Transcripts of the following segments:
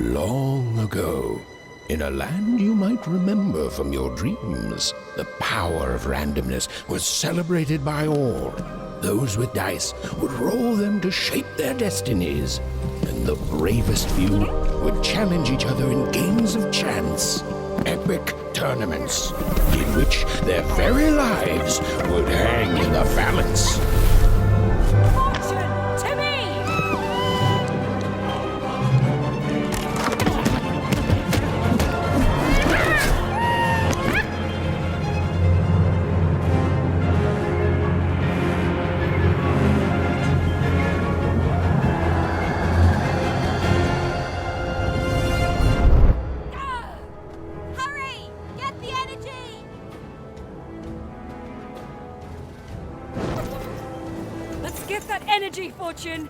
Long ago, in a land you might remember from your dreams, the power of randomness was celebrated by all. Those with dice would roll them to shape their destinies, and the bravest few would challenge each other in games of chance, epic tournaments, in which their very lives would hang in the balance. Get that energy, Fortune!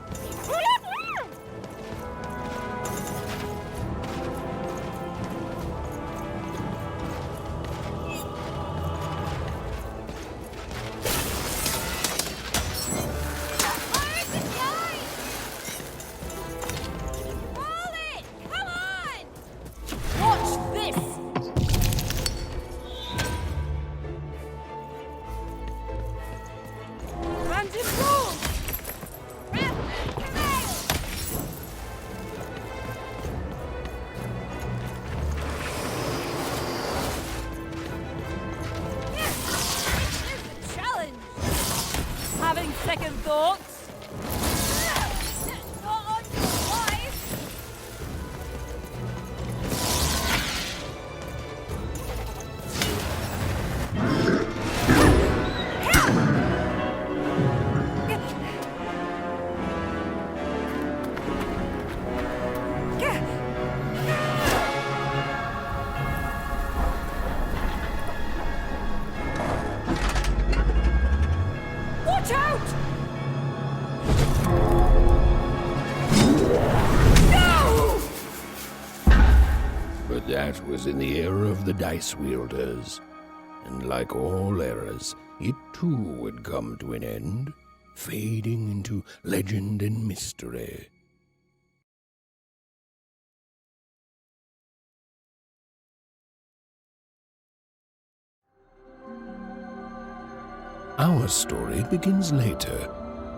Second thoughts? Not on your life! Watch out! But that was in the era of the dice wielders, and like all eras, it too would come to an end, fading into legend and mystery. Our story begins later,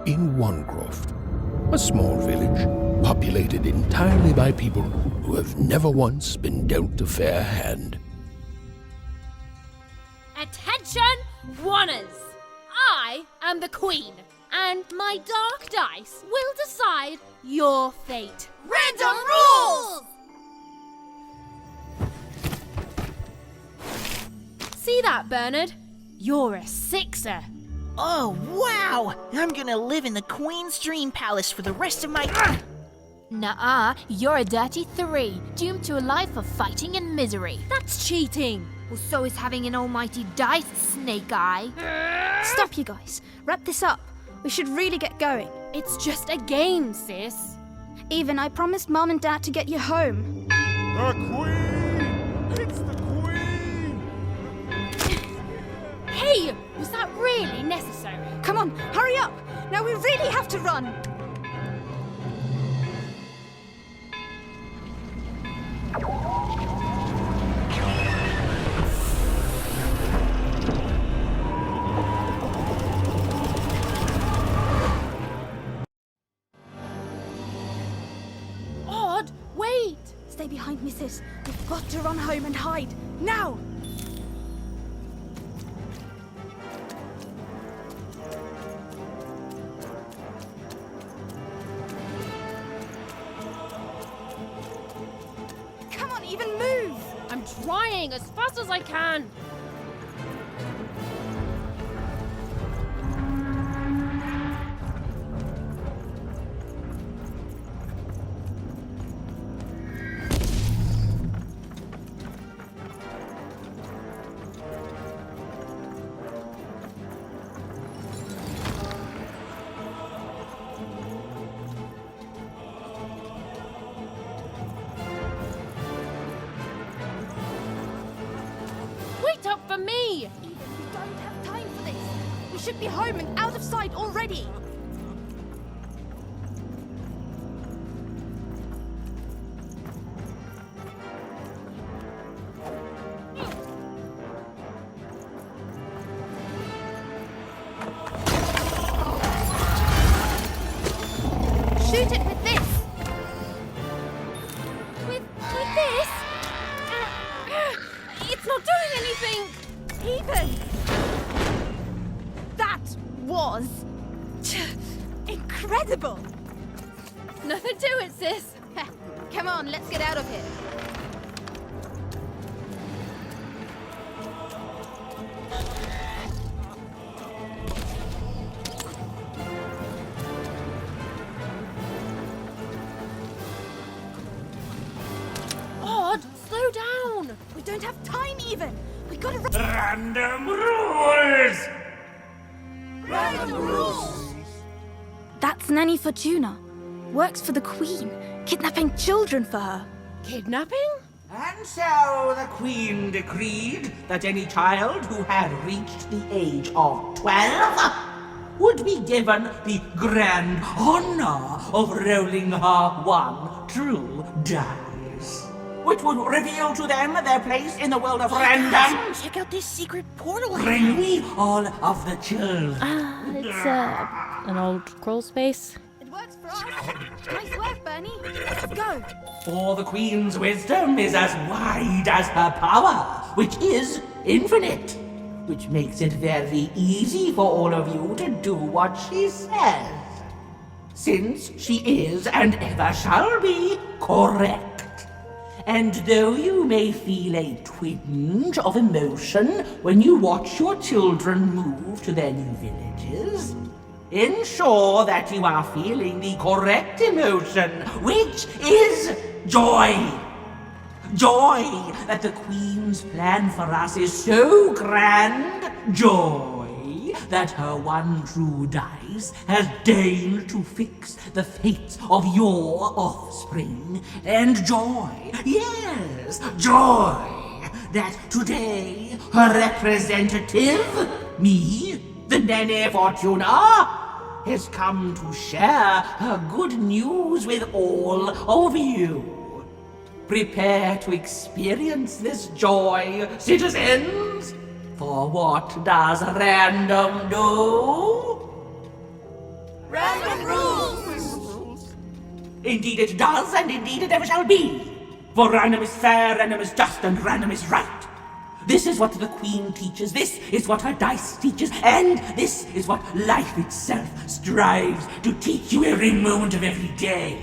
in Wanecroft, a small village populated entirely by people who have never once been dealt a fair hand. Attention, Wanners! I am the Queen, and my dark dice will decide your fate. Random rules! See that, Bernard? You're a sixer. Oh, wow! I'm gonna live in the Queen's Dream Palace for the rest of my... Nuh-uh, you're a dirty 3, doomed to a life of fighting and misery. That's cheating. Well, so is having an almighty dice, Snake Eye. Stop, you guys. Wrap this up. We should really get going. It's just a game, sis. Even, I promised Mum and Dad to get you home. The Queen! It's the Queen! Hey, was that really necessary? Come on, hurry up! Now we really have to run! Odd, wait! Stay behind me, sis. We've got to run home and hide. Now! Come on, even move! I'm trying as fast as I can. Wait up for me! Ethan, we don't have time for this. We should be home and out of sight already. happened? That was incredible. Nothing to it, sis. Come on, let's get out of here. Odd, slow down. We don't have time even. We gotta run. Random rules! That's Nanny Fortuna. Works for the Queen, kidnapping children for her. Kidnapping? And so the Queen decreed that any child who had reached the age of 12 would be given the grand honor of rolling her one true dice, which would reveal to them their place in the world of random. Check out this secret portal I Bring found. me all of the children. It's an old crawl space. It works for us. Nice work, Bernie. Let's go. For the Queen's wisdom is as wide as her power, which is infinite, which makes it very easy for all of you to do what she says, since she is and ever shall be correct. And though you may feel a twinge of emotion when you watch your children move to their new villages, ensure that you are feeling the correct emotion, which is joy. Joy that the Queen's plan for us is so grand. Joy that her one true dice has deigned to fix the fates of your offspring. And joy, yes, joy that today her representative, me, the Nene Fortuna, has come to share her good news with all of you. Prepare to experience this joy, citizens! For what does random do? Random rules! Indeed it does, and indeed it ever shall be. For random is fair, random is just, and random is right. This is what the Queen teaches, this is what her dice teaches, and this is what life itself strives to teach you every moment of every day.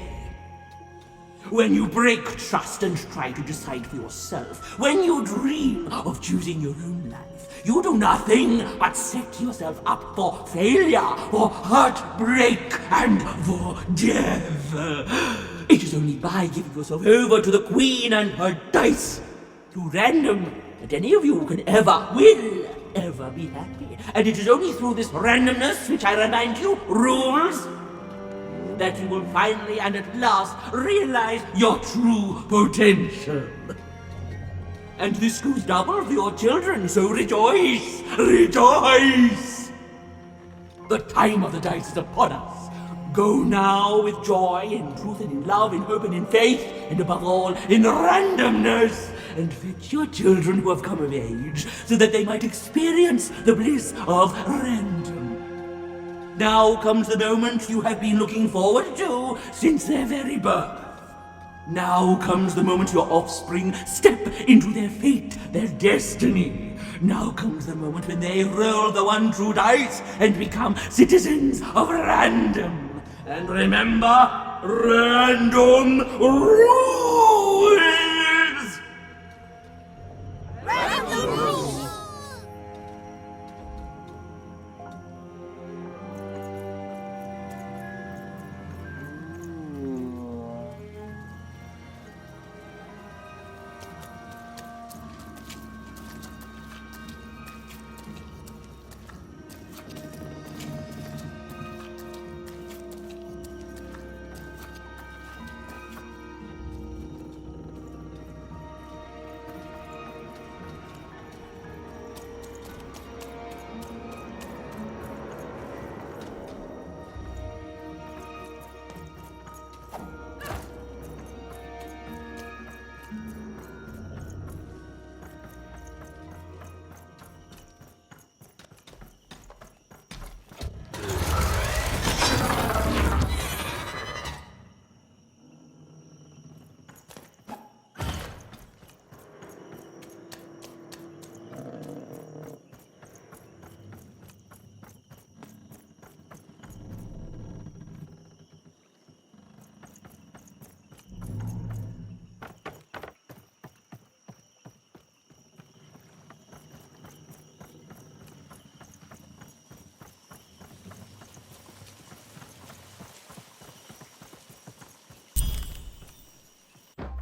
When you break trust and try to decide for yourself, when you dream of choosing your own life, you do nothing but set yourself up for failure, for heartbreak, and for death. It is only by giving yourself over to the Queen and her dice, to random, that any of you can will ever be happy. And it is only through this randomness, which I remind you, rules, that you will finally and at last realize your true potential. And this goes double for your children, so rejoice! Rejoice! The time of the dice is upon us. Go now with joy, in truth, and in love, in hope, and in faith, and above all, in randomness. And fetch your children who have come of age, so that they might experience the bliss of random. Now comes the moment you have been looking forward to since their very birth. Now comes the moment your offspring step into their fate, their destiny. Now comes the moment when they roll the one true dice and become citizens of random. And remember, random rules! Random rules!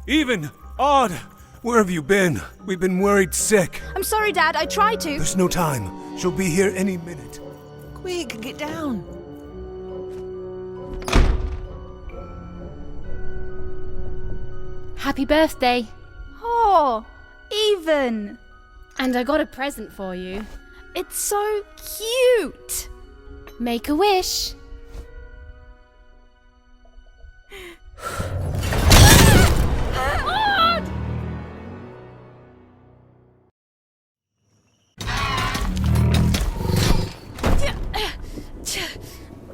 Even! Odd! Where have you been? We've been worried sick. I'm sorry, Dad. I tried to. There's no time. She'll be here any minute. Quick, get down. Happy birthday. Oh, Even. And I got a present for you. It's so cute. Make a wish.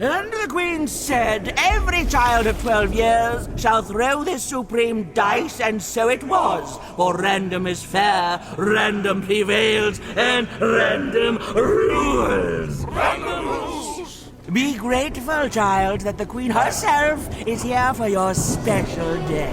And the Queen said, every child of 12 years shall throw this supreme dice, and so it was. For random is fair, random prevails, and random rules. Random rules! Be grateful, child, that the Queen herself is here for your special day.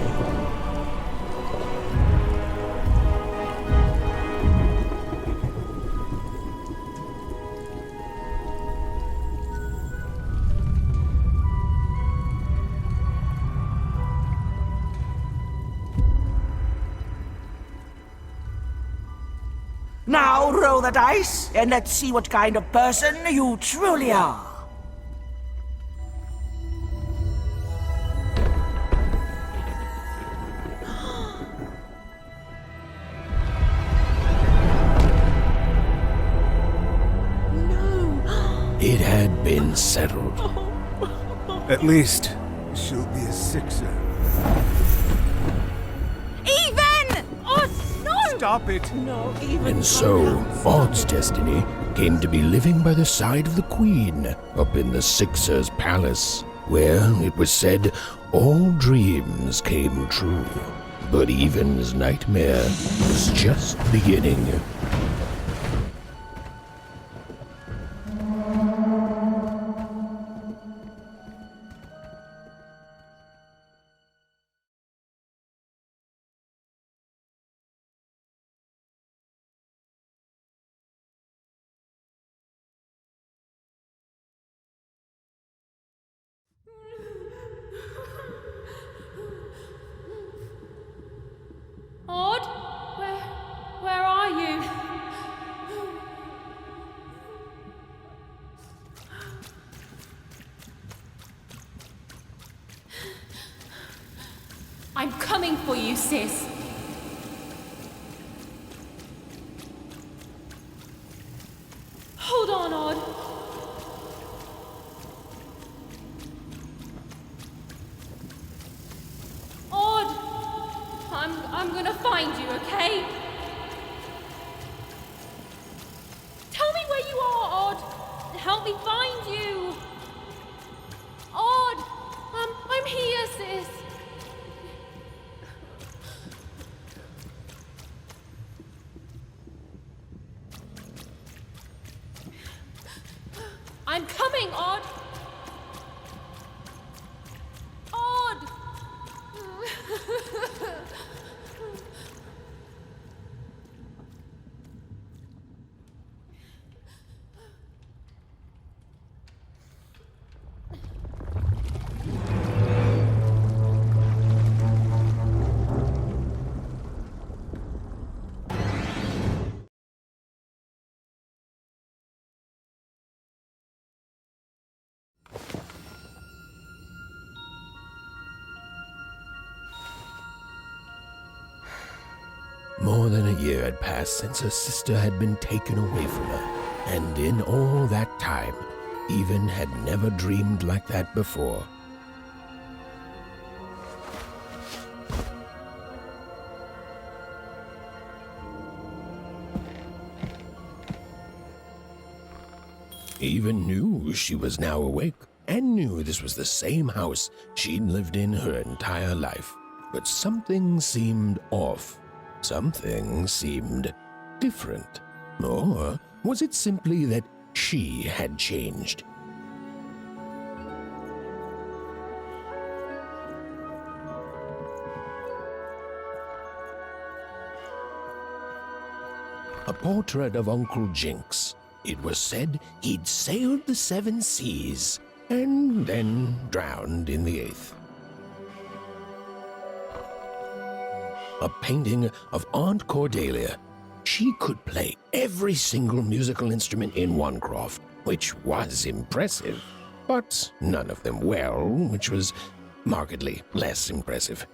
Now roll the dice, and let's see what kind of person you truly are. It had been settled. At least, she'll be a sixer. Even! Oh, no! Stop it! And so, Odd's destiny came to be living by the side of the Queen up in the Sixer's palace, where, it was said, all dreams came true. But Even's nightmare was just beginning. Odd? Where are you? I'm coming for you, sis. Hold on, Odd. Odd! I'm gonna find you, okay? Tell me where you are, Odd. Help me find you. Odd! I'm here, sis. I'm coming, Odd. Odd! More than a year had passed since her sister had been taken away from her, and in all that time, Even had never dreamed like that before. Even knew she was now awake, and knew this was the same house she'd lived in her entire life. But something seemed off. Something seemed different. Or was it simply that she had changed? A portrait of Uncle Jinx. It was said he'd sailed the 7 seas and then drowned in the 8th. a painting of Aunt Cordelia. She could play every single musical instrument in one croft, which was impressive, but none of them well, which was markedly less impressive.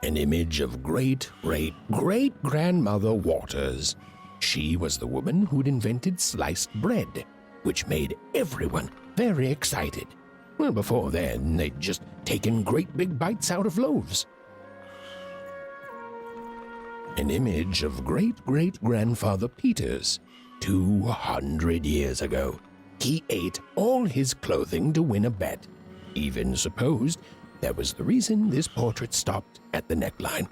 An image of great-great-great-grandmother Waters. She was the woman who'd invented sliced bread, which made everyone very excited. Well, before then, they'd just taken great big bites out of loaves. An image of great-great-grandfather Peters. 200 years ago, he ate all his clothing to win a bet. Even supposed that was the reason this portrait stopped at the neckline.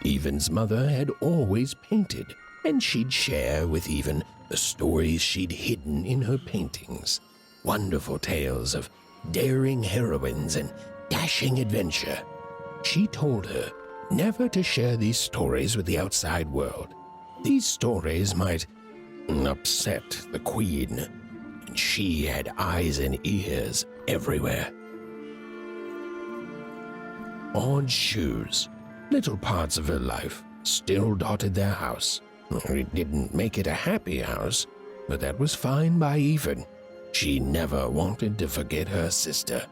Evan's mother had always painted, and she'd share with Evan the stories she'd hidden in her paintings. Wonderful tales of daring heroines and dashing adventure. She told her never to share these stories with the outside world. These stories might upset the Queen, and she had eyes and ears everywhere. Odd shoes, little parts of her life, still dotted their house. It didn't make it a happy house, but that was fine by Evan. She never wanted to forget her sister.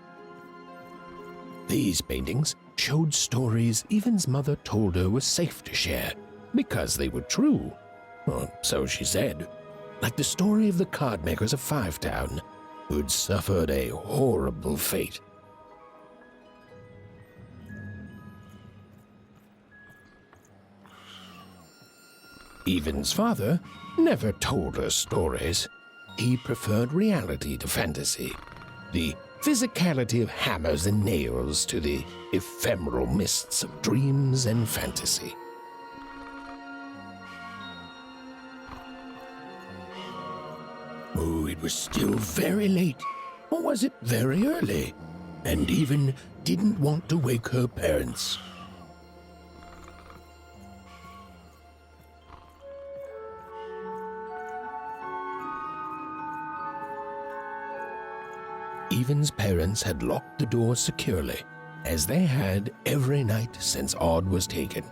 These paintings showed stories Evan's mother told her were safe to share, because they were true. Or so she said. Like the story of the card makers of Five Town, who'd suffered a horrible fate. Evan's father never told her stories. He preferred reality to fantasy, the physicality of hammers and nails to the ephemeral mists of dreams and fantasy. Oh, it was still very late, or was it very early? And Evan didn't want to wake her parents. Evan's parents had locked the door securely, as they had every night since Odd was taken.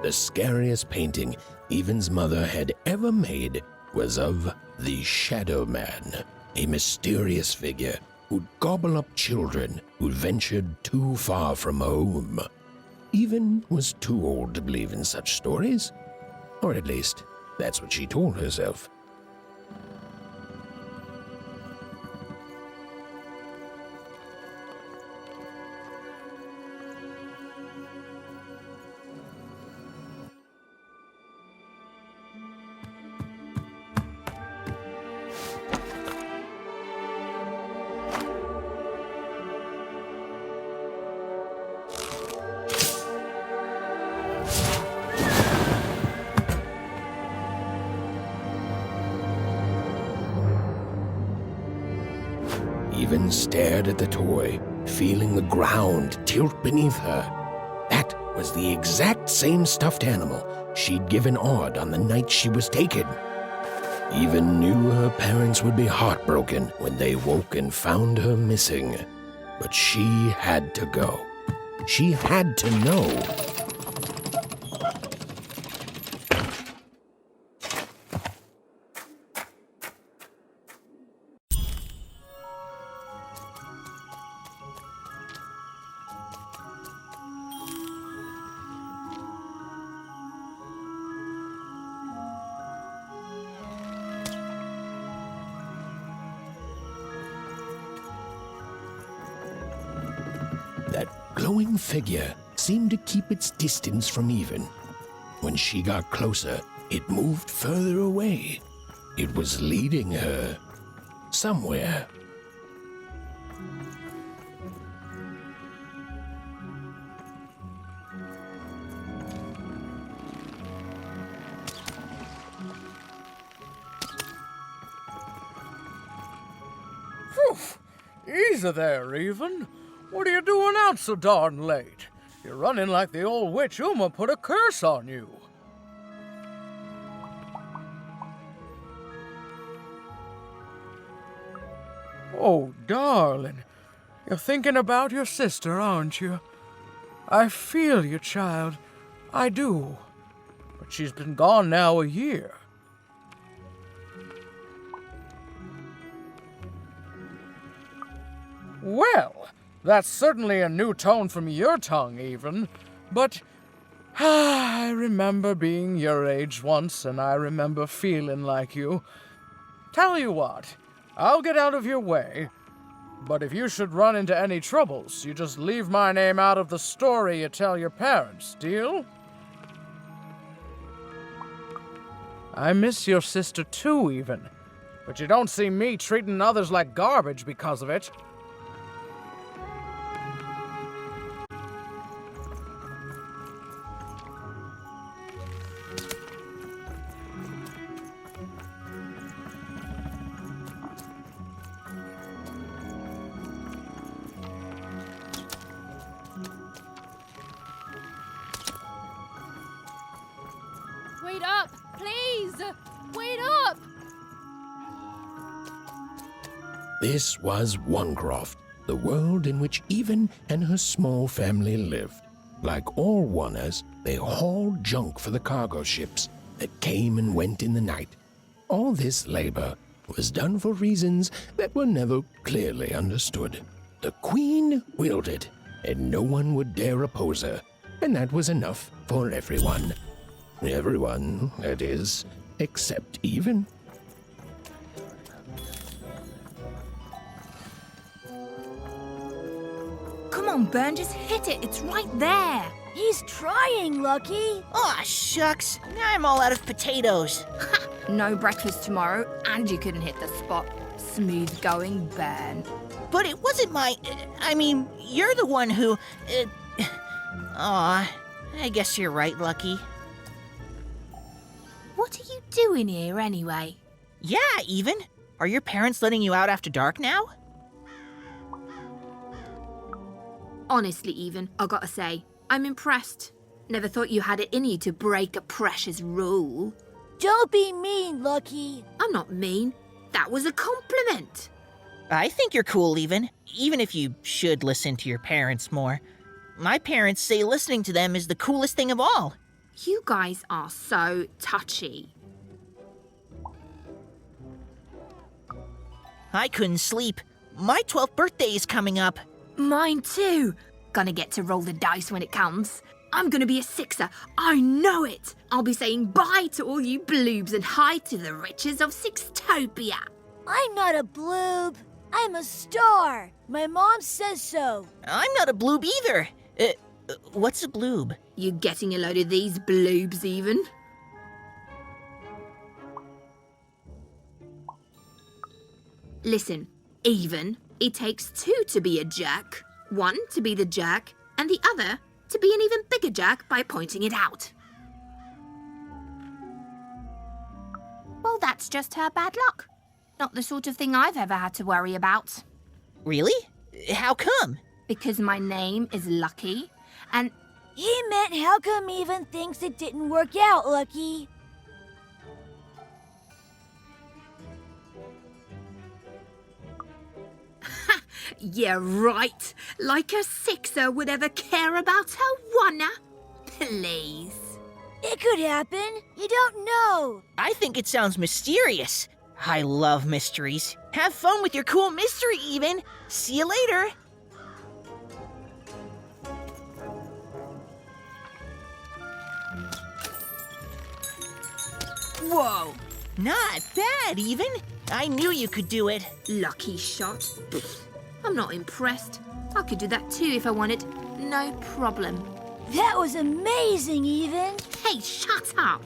The scariest painting Evan's mother had ever made was of the Shadow Man, a mysterious figure who'd gobble up children who'd ventured too far from home. Evan was too old to believe in such stories, or at least that's what she told herself. Evan stared at the toy, feeling the ground tilt beneath her. That was the exact same stuffed animal she'd given Odd on the night she was taken. Evan knew her parents would be heartbroken when they woke and found her missing. But she had to go. She had to know. That glowing figure seemed to keep its distance from Evan. When she got closer, it moved further away. It was leading her somewhere. Easy there, Evan. What are you doing out so darn late? You're running like the old witch Uma put a curse on you. Oh, darling. You're thinking about your sister, aren't you? I feel you, child. I do. But she's been gone now a year. Well, that's certainly a new tone from your tongue, even. But I remember being your age once, and I remember feeling like you. Tell you what, I'll get out of your way. But if you should run into any troubles, you just leave my name out of the story you tell your parents, deal? I miss your sister too, even. But you don't see me treating others like garbage because of it. Wait up! Please! Wait up! This was Onecroft, the world in which Even and her small family lived. Like all Oners, they hauled junk for the cargo ships that came and went in the night. All this labor was done for reasons that were never clearly understood. The Queen willed it, and no one would dare oppose her, and that was enough for everyone. Everyone, that is, except Even. Come on, Ben, just hit it. It's right there. He's trying, Lucky. Aw, shucks. Now I'm all out of potatoes. No breakfast tomorrow, and you couldn't hit the spot. Smooth going, Ben. But it wasn't my... I mean, you're the one who... Aw, I guess you're right, Lucky. What are you doing here, anyway? Yeah, Even. Are your parents letting you out after dark now? Honestly, Even, I gotta say, I'm impressed. Never thought you had it in you to break a precious rule. Don't be mean, Lucky. I'm not mean. That was a compliment. I think you're cool, even if you should listen to your parents more. My parents say listening to them is the coolest thing of all. You guys are so touchy. I couldn't sleep. My 12th birthday is coming up. Mine too. Gonna get to roll the dice when it comes. I'm gonna be a sixer. I know it. I'll be saying bye to all you bloobs and hi to the riches of Sixtopia. I'm not a bloob. I'm a star. My mom says so. I'm not a bloob either. What's a bloob? You getting a load of these bloobs, Even? Listen, Even, it takes two to be a jerk. One to be the jerk, and the other to be an even bigger jerk by pointing it out. Well, that's just her bad luck. Not the sort of thing I've ever had to worry about. Really? How come? Because my name is Lucky, and... He meant how come Even thinks it didn't work out, Lucky? Yeah, right. Like a sixer would ever care about her oneer. Please. It could happen. You don't know. I think it sounds mysterious. I love mysteries. Have fun with your cool mystery, Even. See you later. Whoa. Not bad, Even. I knew you could do it. Lucky shot. Pfft, I'm not impressed. I could do that too if I wanted. No problem. That was amazing, Even. Hey, shut up.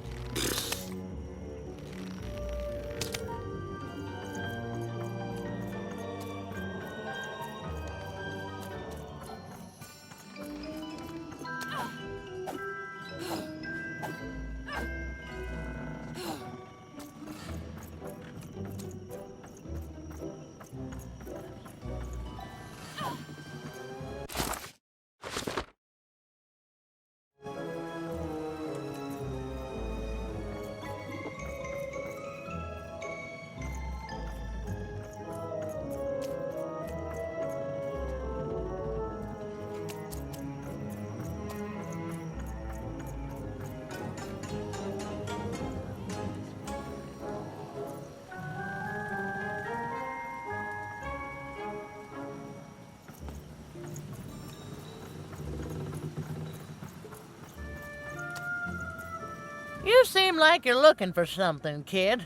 seem like you're looking for something, kid.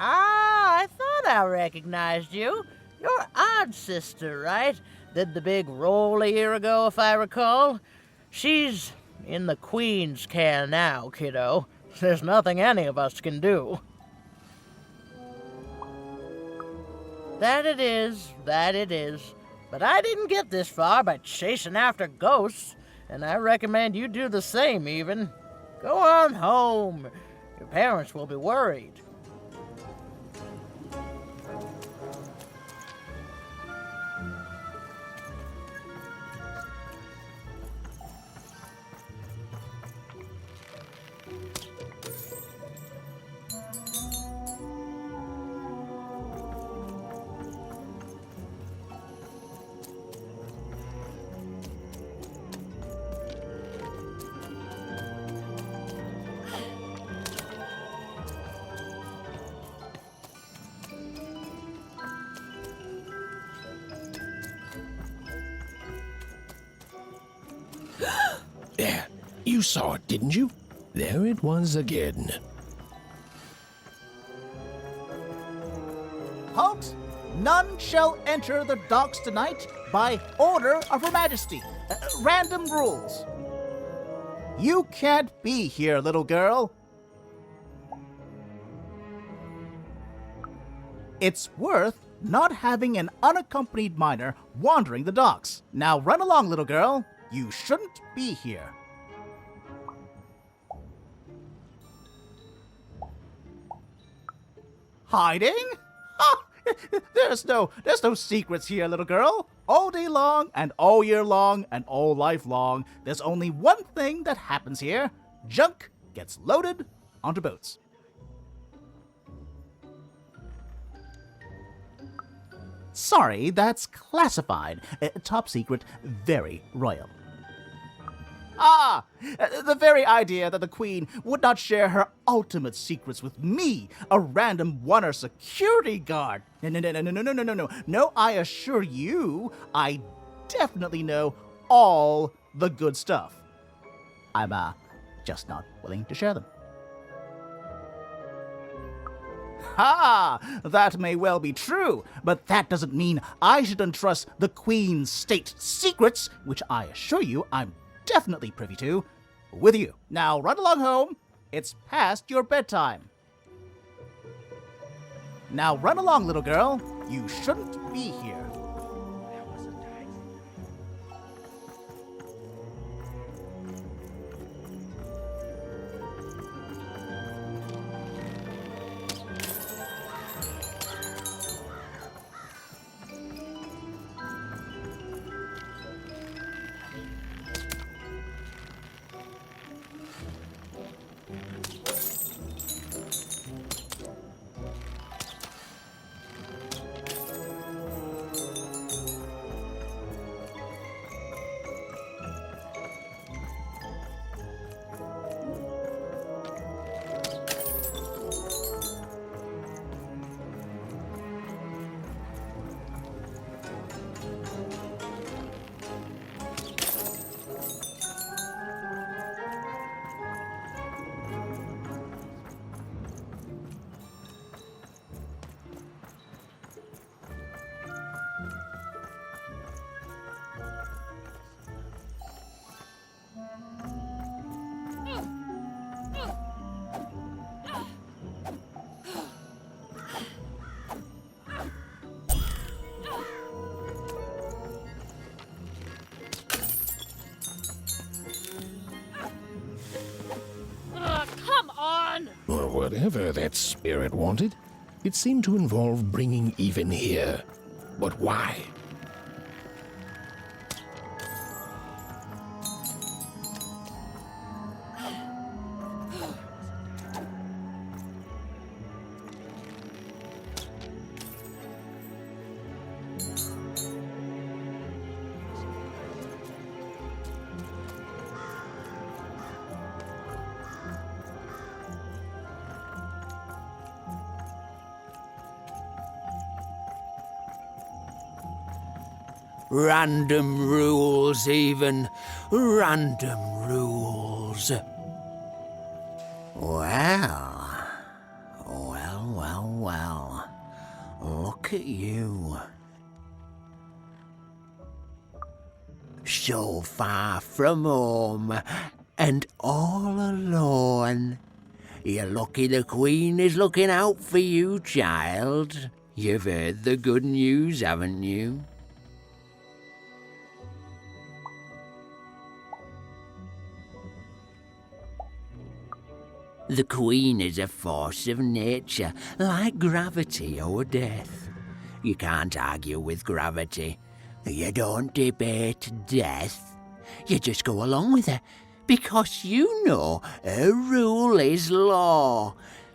I thought I recognized you. You're Odd Sister, right? Did the big roll a year ago, if I recall. She's in the Queen's care now, kiddo. There's nothing any of us can do. That it is. But I didn't get this far by chasing after ghosts, and I recommend you do the same, even. Go on home. Your parents will be worried. There, you saw it, didn't you? There it was again. Halt! None shall enter the docks tonight by order of Her Majesty. Random rules. You can't be here, little girl. It's worth not having an unaccompanied minor wandering the docks. Now run along, little girl. You shouldn't be here. Hiding? Ha! There's no secrets here, little girl. All day long, and all year long, and all life long, there's only one thing that happens here. Junk gets loaded onto boats. Sorry, that's classified. Top secret, very royal. Ah! The very idea that the Queen would not share her ultimate secrets with me, a random one-er security guard. No, I assure you, I definitely know all the good stuff. I'm, just not willing to share them. Ha! That may well be true, but that doesn't mean I should entrust the Queen's state secrets, which I assure you I'm definitely privy to, with you. Now run along home. It's past your bedtime. Now run along, little girl. You shouldn't be here. Or whatever that spirit wanted, it seemed to involve bringing even here. But why? Random rules, even. Random rules. Well. Look at you. So far from home, and all alone. You're lucky the Queen is looking out for you, child. You've heard the good news, haven't you? The Queen is a force of nature, like gravity or death. You can't argue with gravity. You don't debate death. You just go along with her, because you know her rule is law.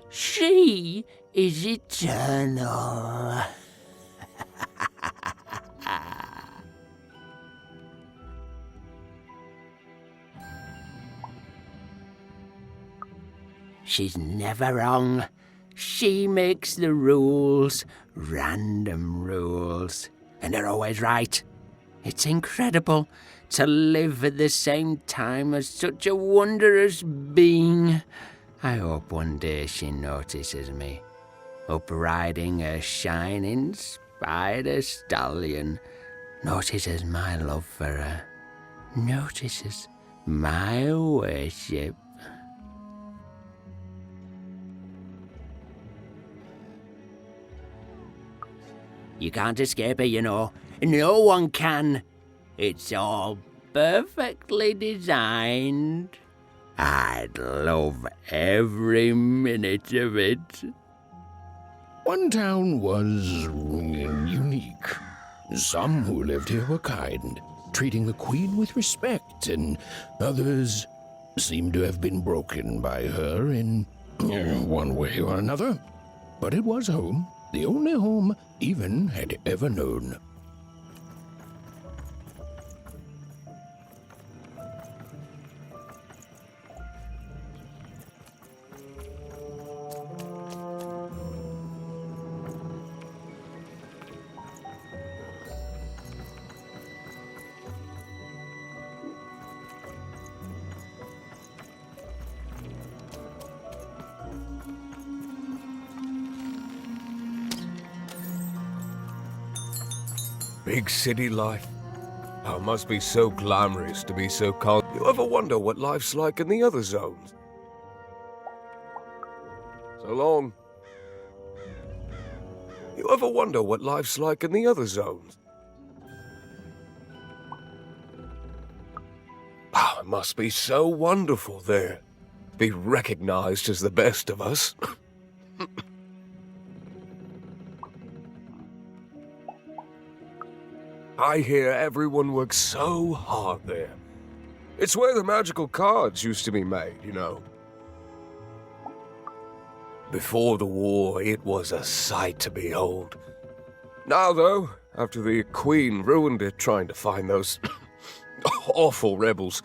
She is eternal. She's never wrong. She makes the rules, random rules, and they're always right. It's incredible to live at the same time as such a wondrous being. I hope one day she notices me, up riding a shining spider stallion, notices my love for her, notices my worship. You can't escape it, you know. No one can. It's all perfectly designed. I'd love every minute of it. One town was unique. Some who lived here were kind, treating the Queen with respect, and others seemed to have been broken by her in one way or another. But it was home, the only home Even had ever known. Big city life. Oh, it must be so glamorous to be so calm. You ever wonder what life's like in the other zones? So long. You ever wonder what life's like in the other zones? Oh, it must be so wonderful there. Be recognized as the best of us. I hear everyone works so hard there. It's where the magical cards used to be made, you know. Before the war, it was a sight to behold. Now, though, after the Queen ruined it trying to find those awful rebels,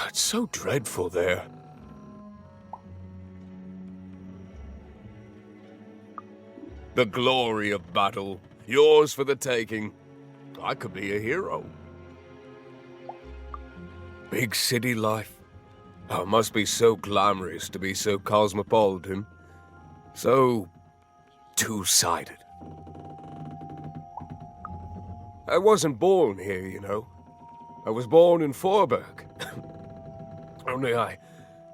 it's so dreadful there. The glory of battle, yours for the taking. I could be a hero. Big city life. Oh, it must be so glamorous to be so cosmopolitan. So two-sided. I wasn't born here, you know. I was born in Forberg. Only I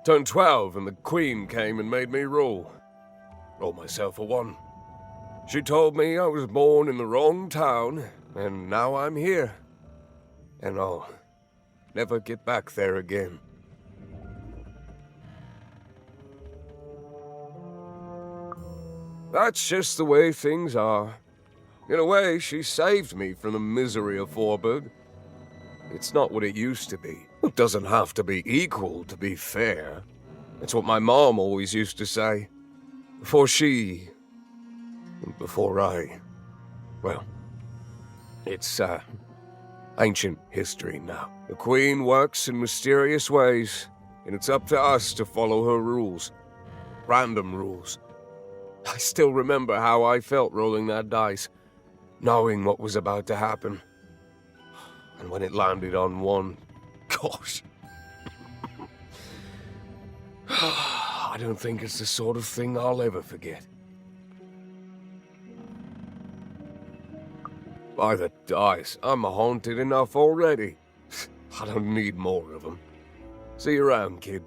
turned 12 and the Queen came and made me rule. Roll myself a one. She told me I was born in the wrong town, and now I'm here. And I'll never get back there again. That's just the way things are. In a way, she saved me from the misery of Forberg. It's not what it used to be. It doesn't have to be equal to be fair. It's what my mom always used to say. Before she... before I... well... it's, ancient history now. The Queen works in mysterious ways, and it's up to us to follow her rules. Random rules. I still remember how I felt rolling that dice, knowing what was about to happen. And when it landed on one, gosh. I don't think it's the sort of thing I'll ever forget. By the dice, I'm haunted enough already. I don't need more of them. See you around, kid.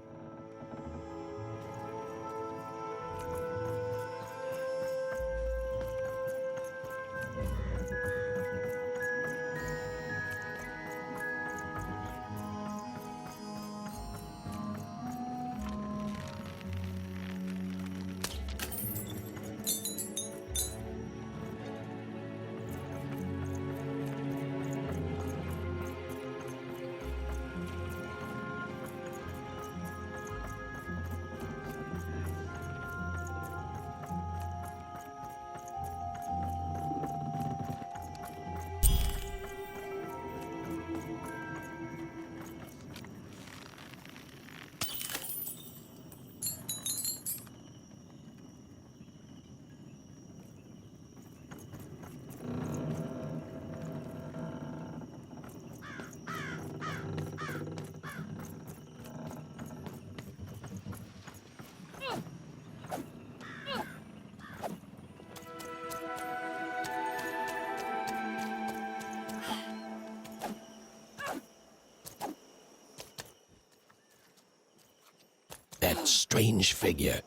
That strange figure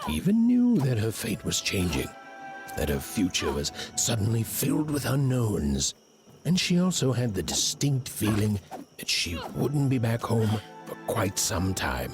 even knew that her fate was changing, that her future was suddenly filled with unknowns, and she also had the distinct feeling that she wouldn't be back home for quite some time.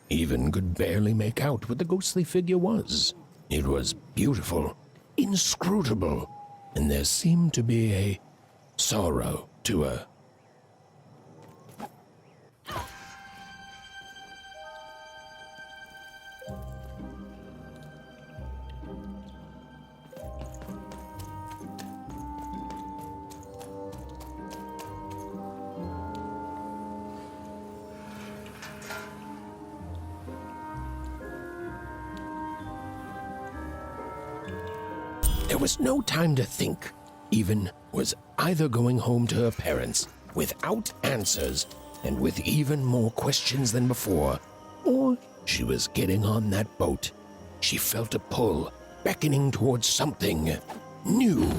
Even could barely make out what the ghostly figure was. It was beautiful, inscrutable, and there seemed to be a sorrow to her. There was no time to think. Even was either going home to her parents without answers and with even more questions than before, or she was getting on that boat. She felt a pull, beckoning towards something new.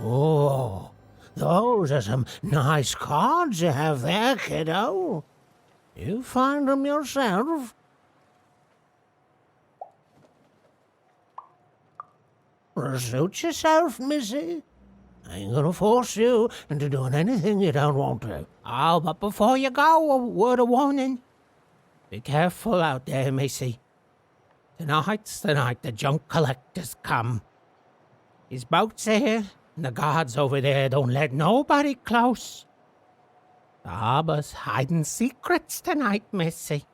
Oh, those are some nice cards you have there, kiddo. You find them yourself. Suit yourself, missy. I ain't gonna force you into doing anything you don't want to. Oh, but before you go, a word of warning. Be careful out there, missy. Tonight's the night the junk collectors come. His boat's here, and the guards over there don't let nobody close. The harbor's hiding secrets tonight, missy.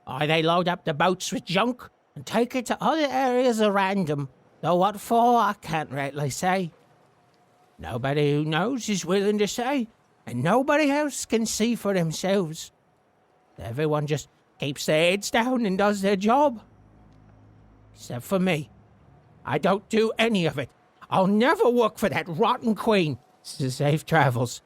Or they load up the boats with junk and take it to other areas at random, though what for I can't rightly say. Nobody who knows is willing to say, and nobody else can see for themselves. Everyone just keeps their heads down and does their job. Except for me. I don't do any of it. I'll never work for that rotten queen. Safe travels.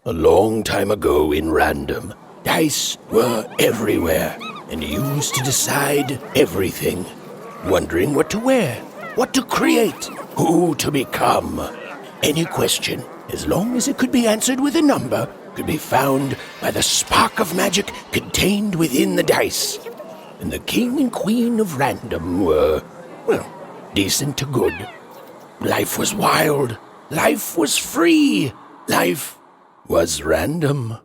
A long time ago in Random, dice were everywhere and used to decide everything. Wondering what to wear, what to create, who to become. Any question, as long as it could be answered with a number, could be found by the spark of magic contained within the dice. And the king and queen of Random were, well, decent to good. Life was wild. Life was free. Life was random.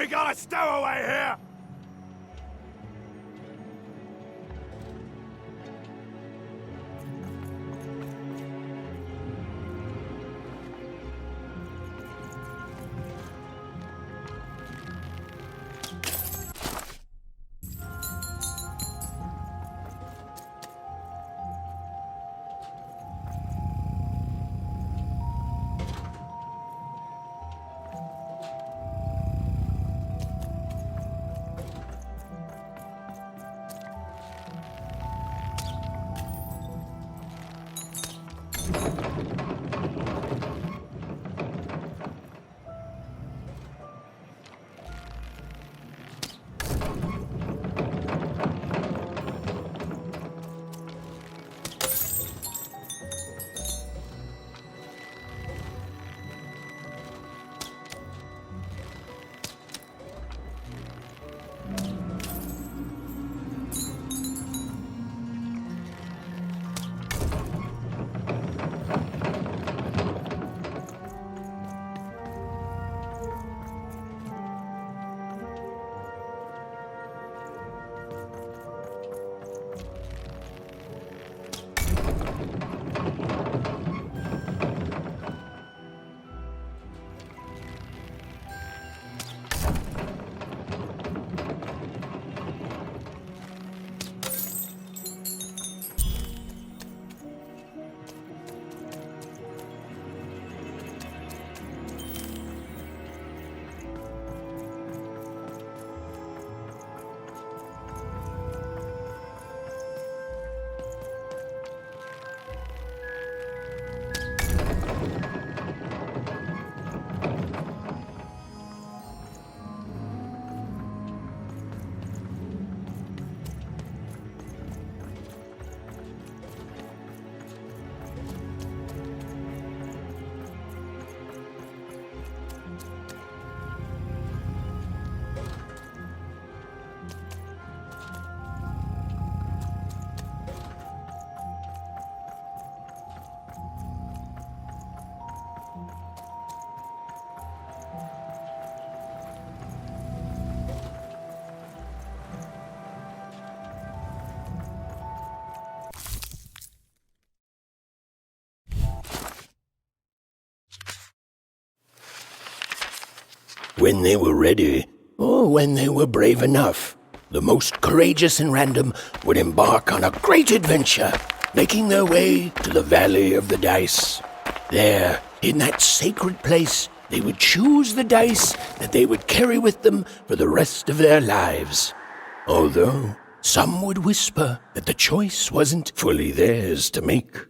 got a stowaway here! When they were ready, or when they were brave enough, the most courageous in Random would embark on a great adventure, making their way to the Valley of the Dice. There, in that sacred place, they would choose the dice that they would carry with them for the rest of their lives. Although some would whisper that the choice wasn't fully theirs to make.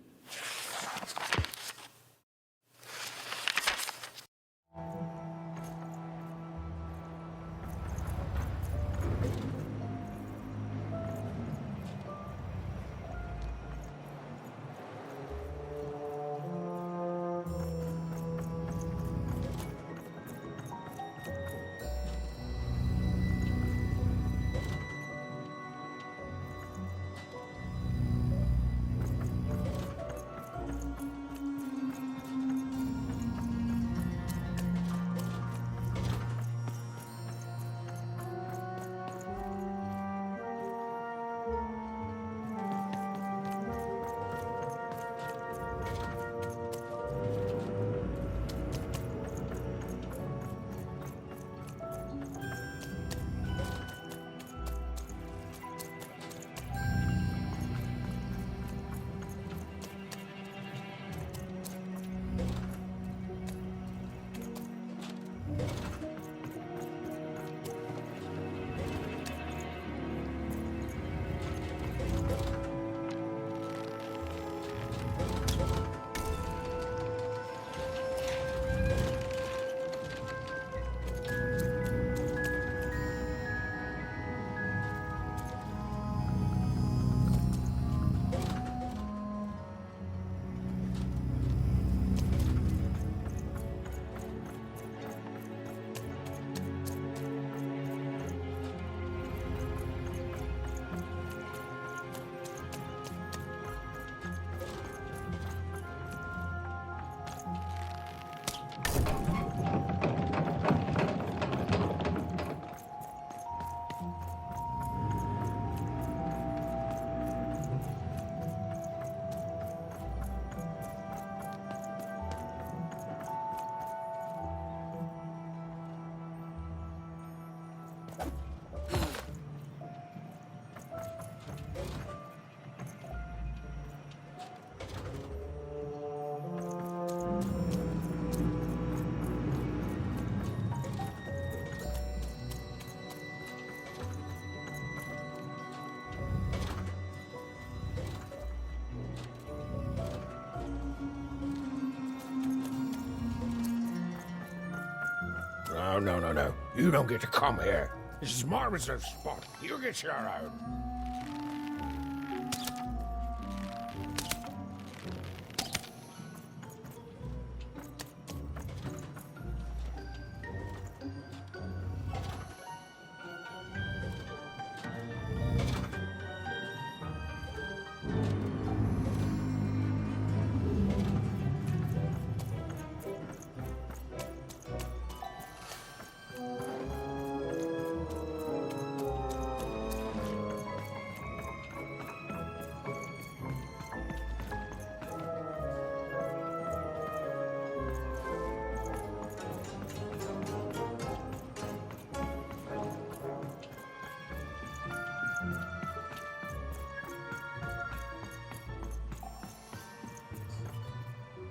No. You don't get to come here. This is my reserve spot. You get your own.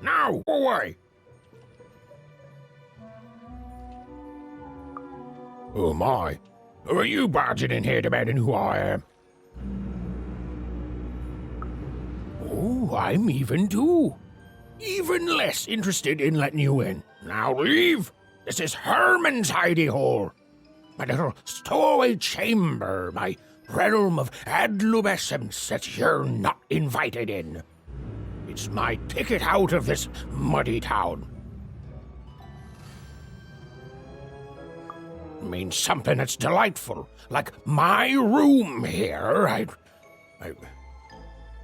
Now, away! Oh my, who are you barging in here demanding who I am? Oh, I'm even too. Even less interested in letting you in. Now leave! This is Herman's hidey hole. My little stowaway chamber, my realm of adlubescence that you're not invited in. It's my ticket out of this muddy town. It means something that's delightful, like my room here.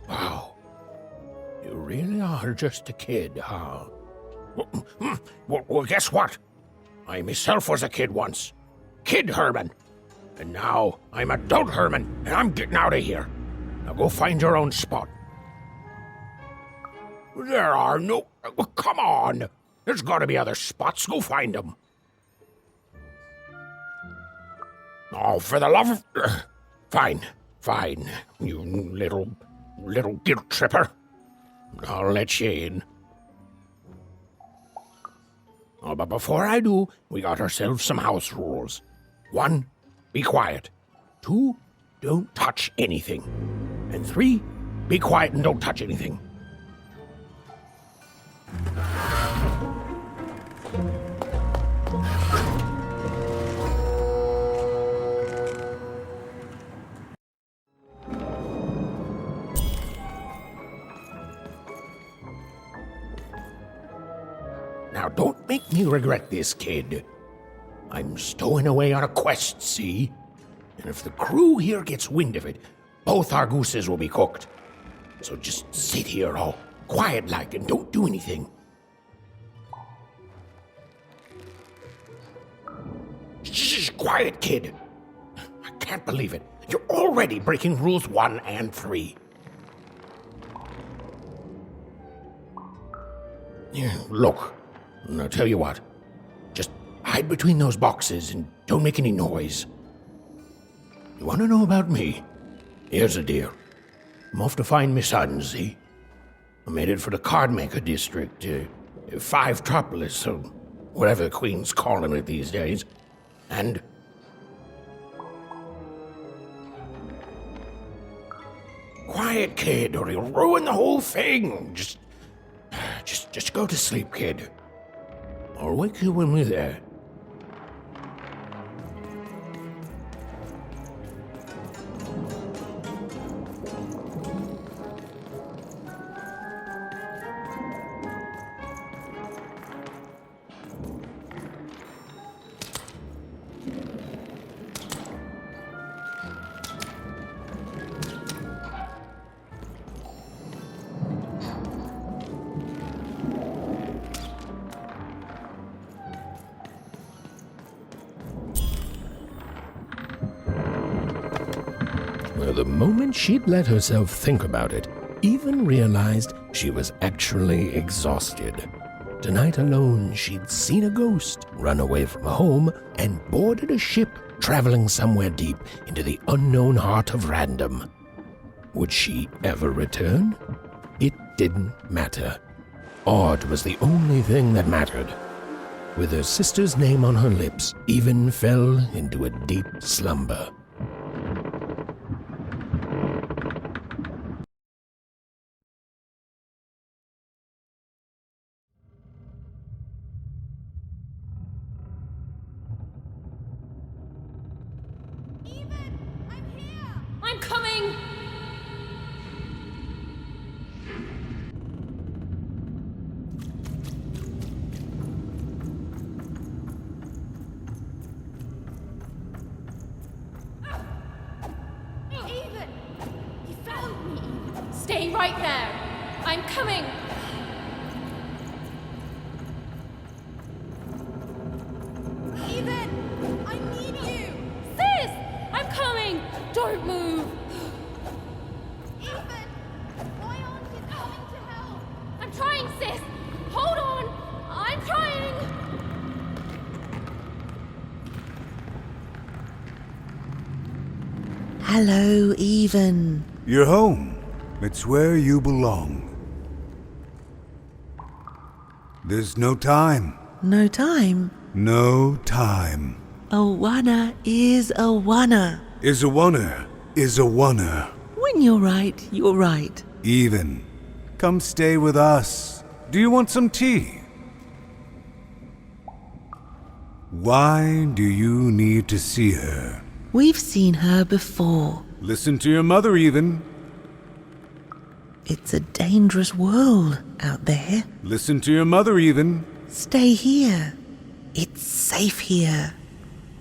Wow. You really are just a kid, huh? Well, guess what? I myself was a kid once. Kid Herman. And now I'm adult Herman, and I'm getting out of here. Now go find your own spot. There are no... Come on! There's gotta be other spots. Go find them. Oh, for the love of... Fine. You little guilt tripper. I'll let you in. Oh, but before I do, we got ourselves some house rules. 1, be quiet. 2, don't touch anything. And 3, be quiet and don't touch anything. Now, don't make me regret this, kid. I'm stowing away on a quest, see? And if the crew here gets wind of it, both our gooses will be cooked. So just sit here all quiet-like and don't do anything. Shh, quiet, kid. I can't believe it. You're already breaking rules 1 and 3. Look, I'll tell you what. Just hide between those boxes and don't make any noise. You want to know about me? Here's the deal. I'm off to find my son, see? I'm headed for the Cardmaker district, 5-tropolis, or whatever the Queen's calling it these days. And... Quiet, kid, or you'll ruin the whole thing. Just go to sleep, kid. I'll wake you when we're there. The moment she'd let herself think about it, even realized she was actually exhausted. Tonight alone, she'd seen a ghost, run away from home, and boarded a ship traveling somewhere deep into the unknown heart of random. Would she ever return? It didn't matter. Odd was the only thing that mattered. With her sister's name on her lips, Even fell into a deep slumber. Stay right there. I'm coming. Ethan, I need you. Sis, I'm coming. Don't move. Ethan, why aren't you coming to help? I'm trying, sis. Hold on. I'm trying. Hello, Even. You're home. It's where you belong. There's no time. No time. No time. A wanna is a wanna. Is a wunner. Is a wunner. When you're right, you're right. Even. Come stay with us. Do you want some tea? Why do you need to see her? We've seen her before. Listen to your mother, Even. It's a dangerous world out there. Listen to your mother, Even. Stay here. It's safe here.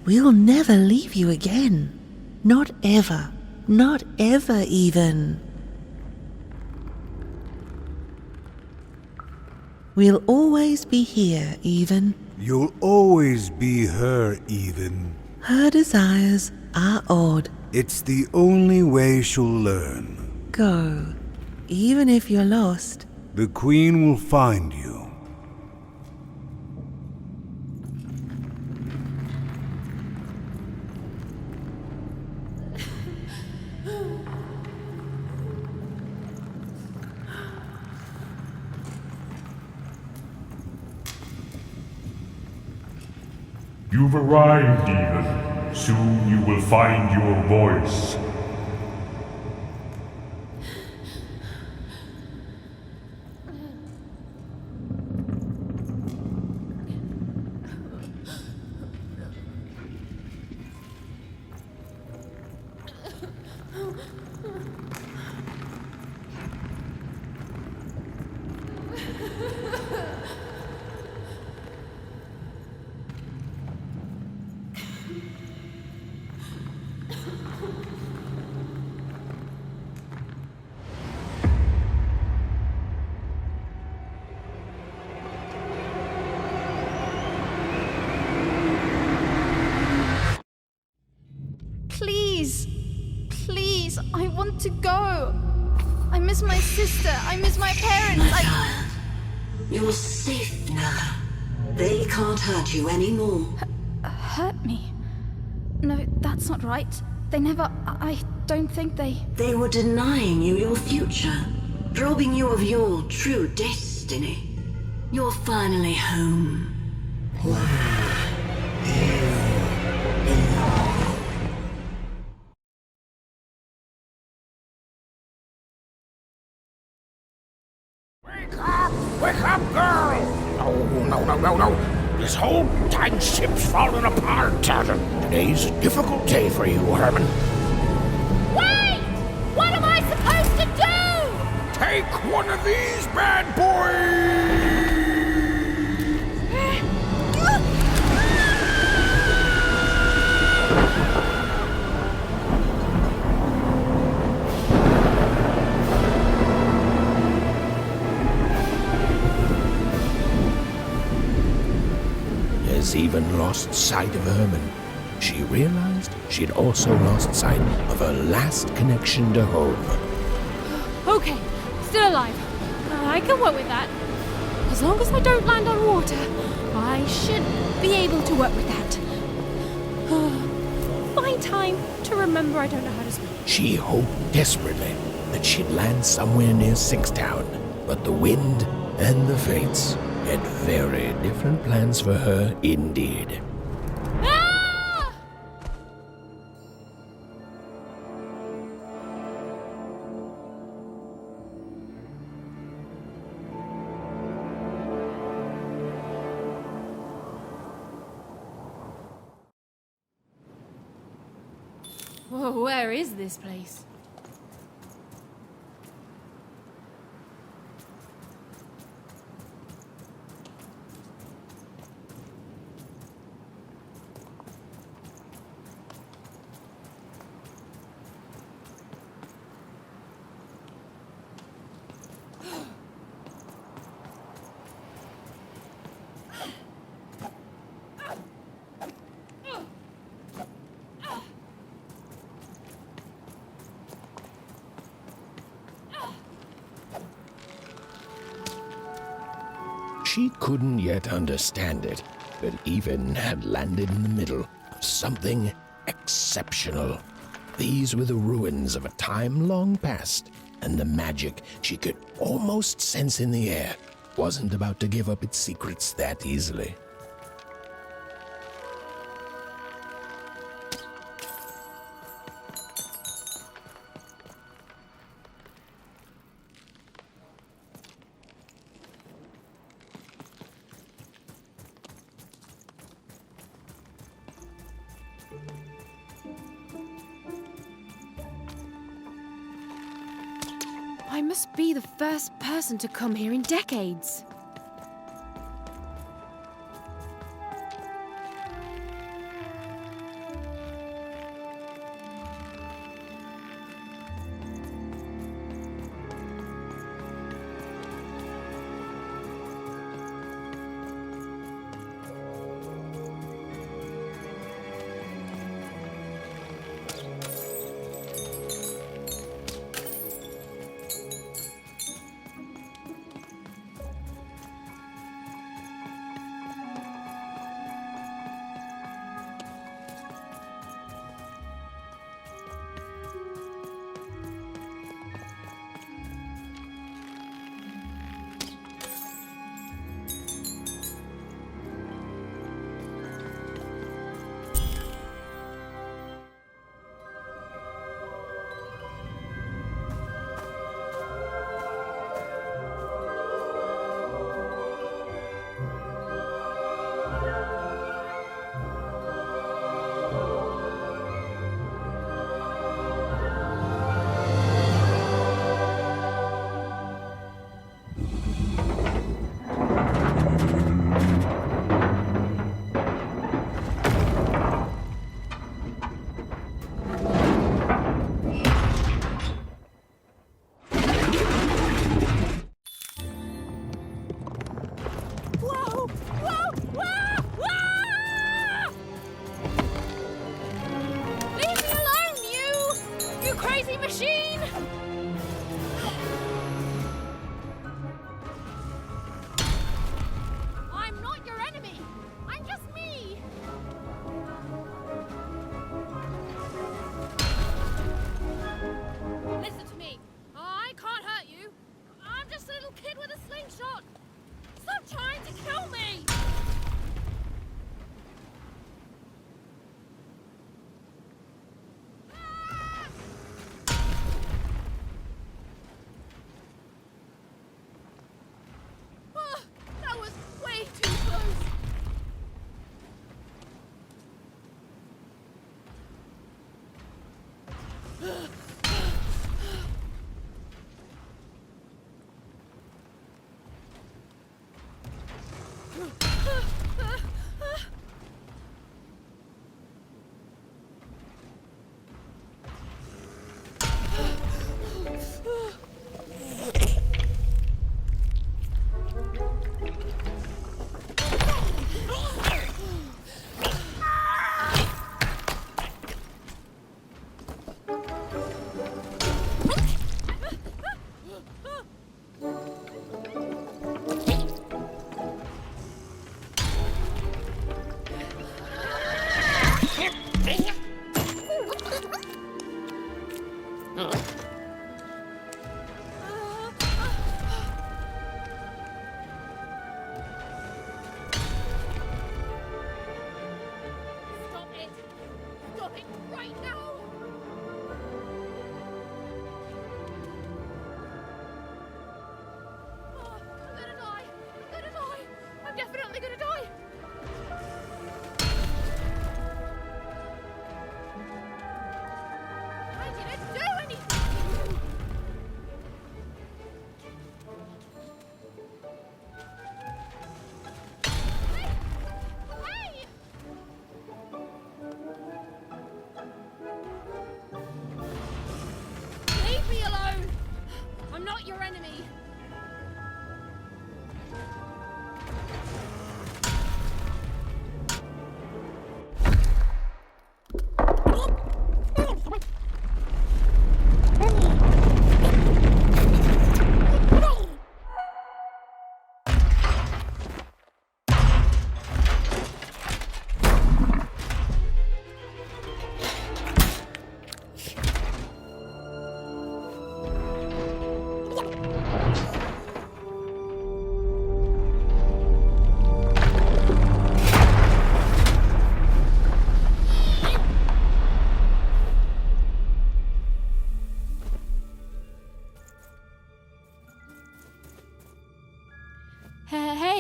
We'll never leave you again. Not ever. Not ever, Even. We'll always be here, Even. You'll always be her, Even. Her desires are odd. It's the only way she'll learn. Go. Even if you're lost. The Queen will find you. You've arrived, Even. Soon you will find your voice. Please. Please, I want to go. I miss my sister. I miss my parents. You're safe now. They can't hurt you anymore. Hurt me? No, that's not right. They never... I don't think they... They were denying you your future, robbing you of your true destiny. You're finally home. Wake up, girl! No. This whole time ship's falling apart. Today's a difficult day for you, Herman. Wait! What am I supposed to do? Take one of these bad boys! Has even lost sight of Herman. She realized she'd also lost sight of her last connection to home. Okay, still alive. I can work with that. As long as I don't land on water, I should be able to work with that. Find time to remember I don't know how to swim. She hoped desperately that she'd land somewhere near Sixtown, but the wind and the fates had very different plans for her indeed. Whoa, where is this place? She couldn't yet understand it, but Even had landed in the middle of something exceptional. These were the ruins of a time long past, and the magic she could almost sense in the air wasn't about to give up its secrets that easily. I must be the first person to come here in decades.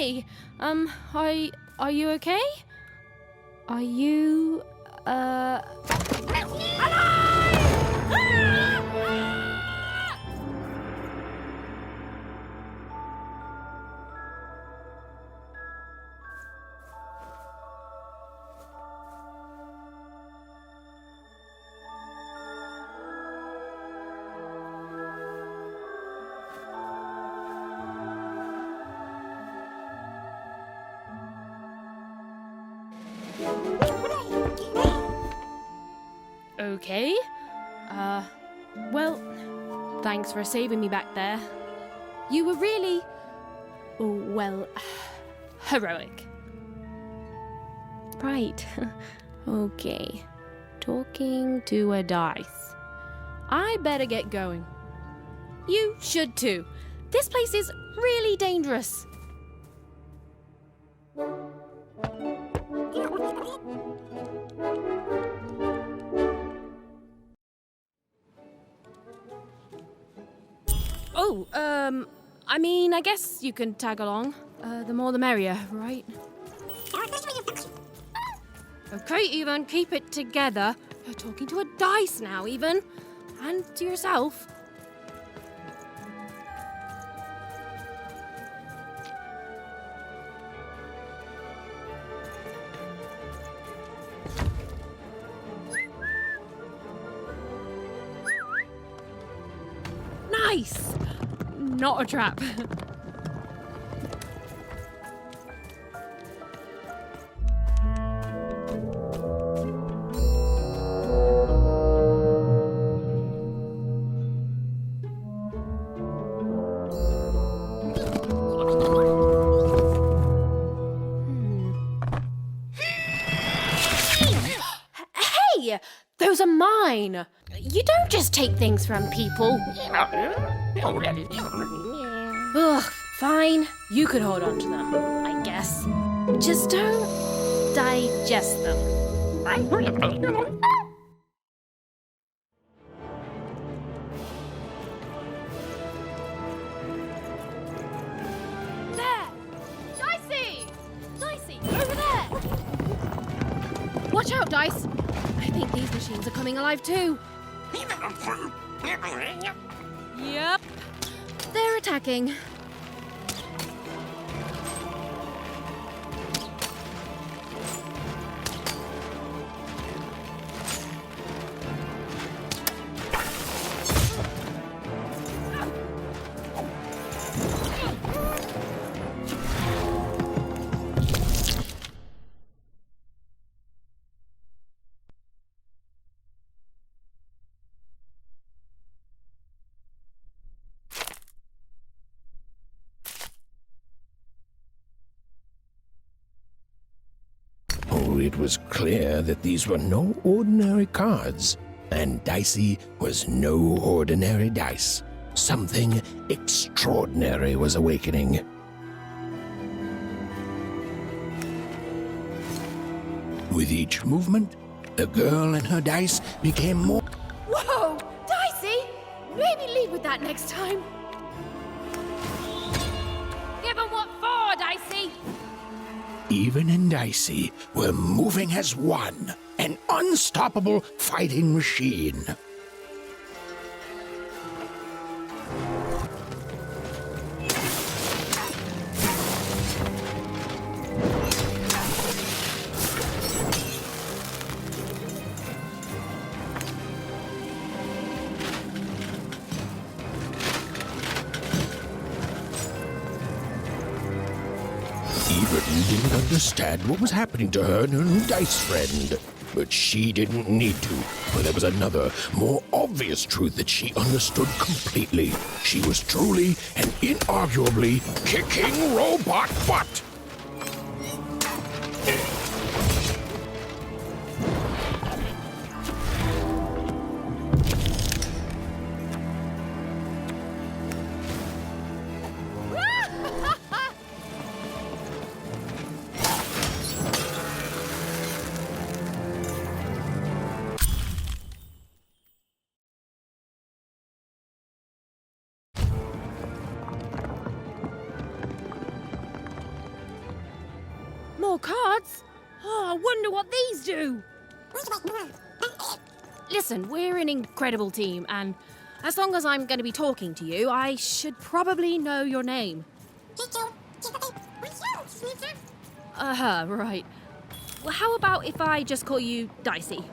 Hey! Are you okay? Are you, Okay. Well, thanks for saving me back there. You were really, well, heroic. Right. Okay. Talking to a dice. I better get going. You should too. This place is really dangerous. Oh, I mean, I guess you can tag along. The more the merrier, right? Okay, Even, keep it together. You're talking to a dice now, Even. And to yourself. Nice! Not a trap. Hey! Those are mine! You don't just take things from people. Ugh, fine. You could hold on to them, I guess. Just don't digest them. There! Dicey! Dicey, over there! Watch out, Dice! I think these machines are coming alive too. Yep. They're attacking. It was clear that these were no ordinary cards, and Dicey was no ordinary dice. Something extraordinary was awakening. With each movement, the girl and her dice became more... Whoa! Dicey! Maybe lead with that next time. Give 'em what for, Dicey! Even and Dicey were moving as one, an unstoppable fighting machine. Didn't understand what was happening to her and her new dice friend. But she didn't need to, for there was another, more obvious truth that she understood completely. She was truly and inarguably kicking robot butt. More cards? Oh, I wonder what these do. Listen, we're an incredible team, and as long as I'm going to be talking to you, I should probably know your name. Right. Well, how about if I just call you Dicey?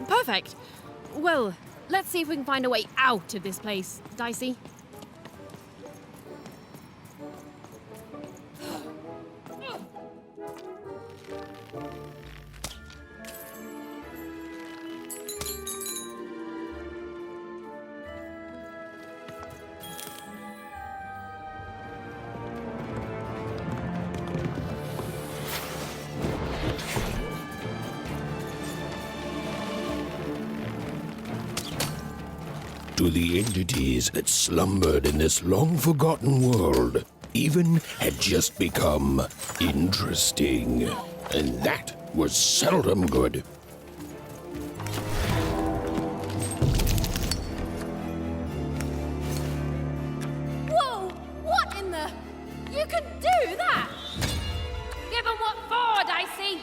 Perfect. Well, let's see if we can find a way out of this place, Dicey. To the entities that slumbered in this long-forgotten world, even had just become interesting. And that was seldom good. Whoa! What in the... You can do that! Give 'em what for, Dicey?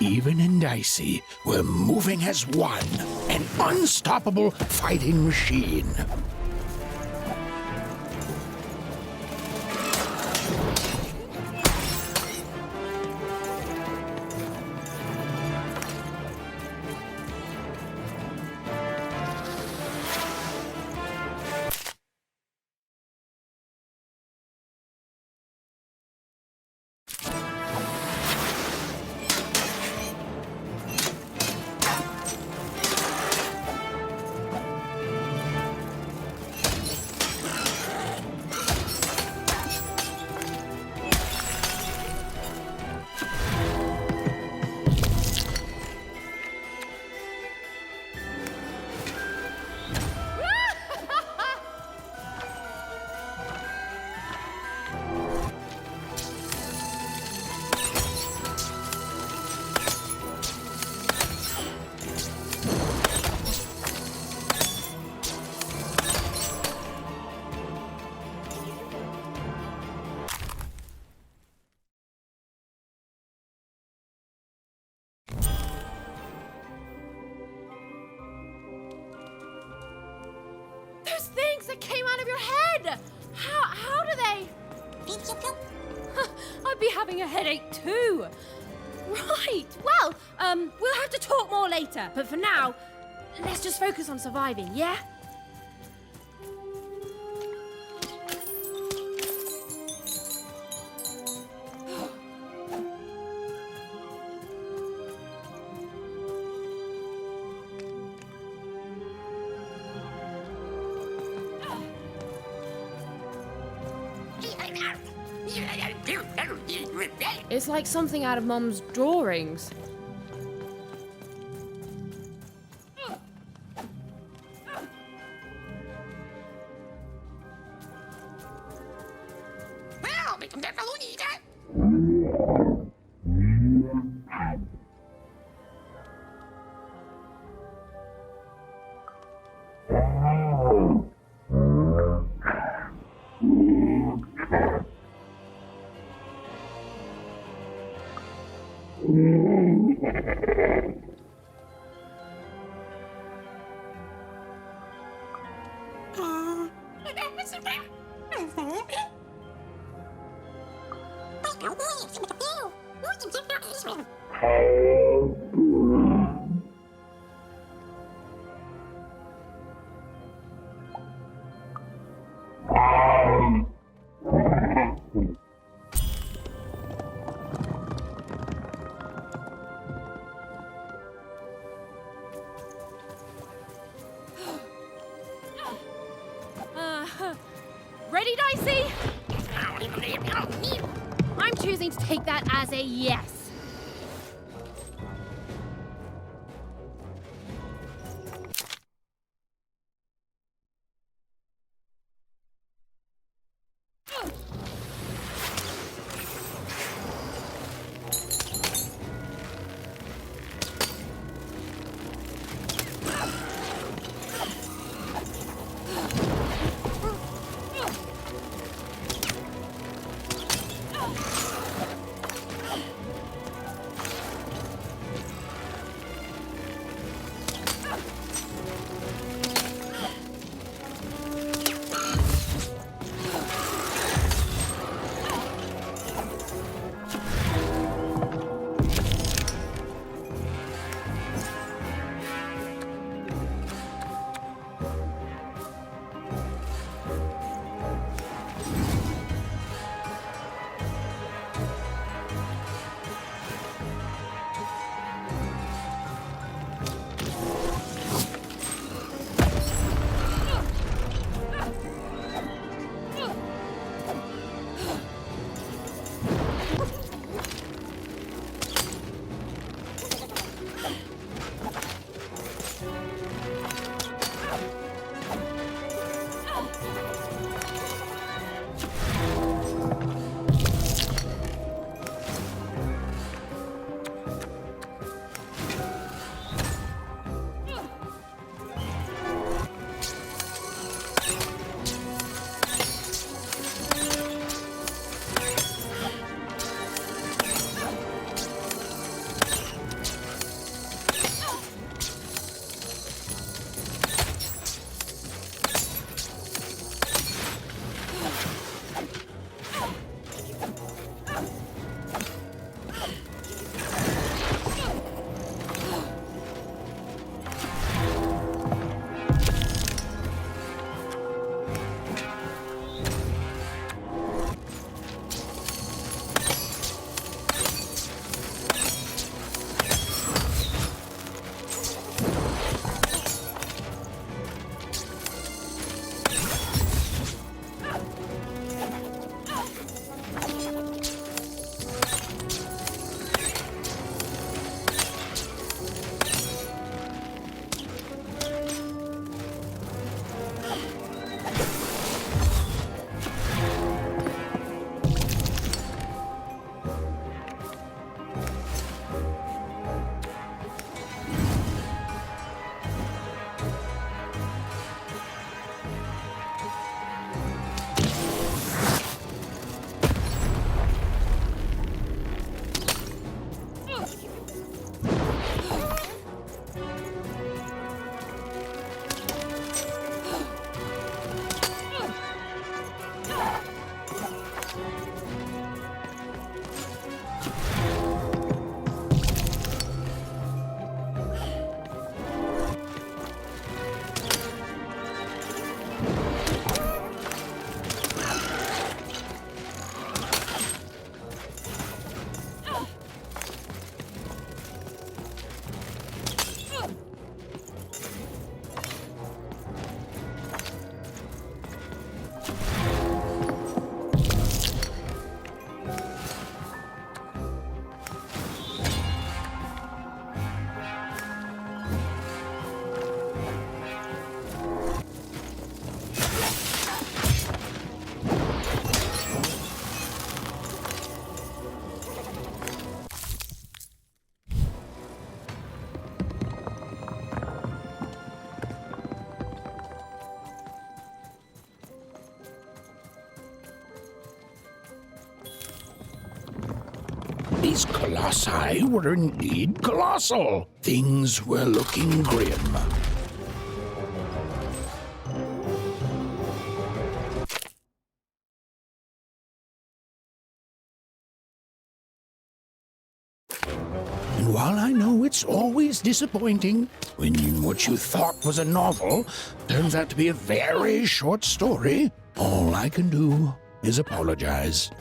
Even and Dicey were moving as one, an unstoppable fighting machine. Those things that came out of your head! How do they... I'd be having a headache too. Right, well, we'll have to talk more later. But for now, let's just focus on surviving, yeah? It's like something out of Mum's drawings. Ready, Dicey? I'm choosing to take that as a yes. These colossi were indeed colossal. Things were looking grim. And while I know it's always disappointing when what you thought was a novel turns out to be a very short story, all I can do is apologize.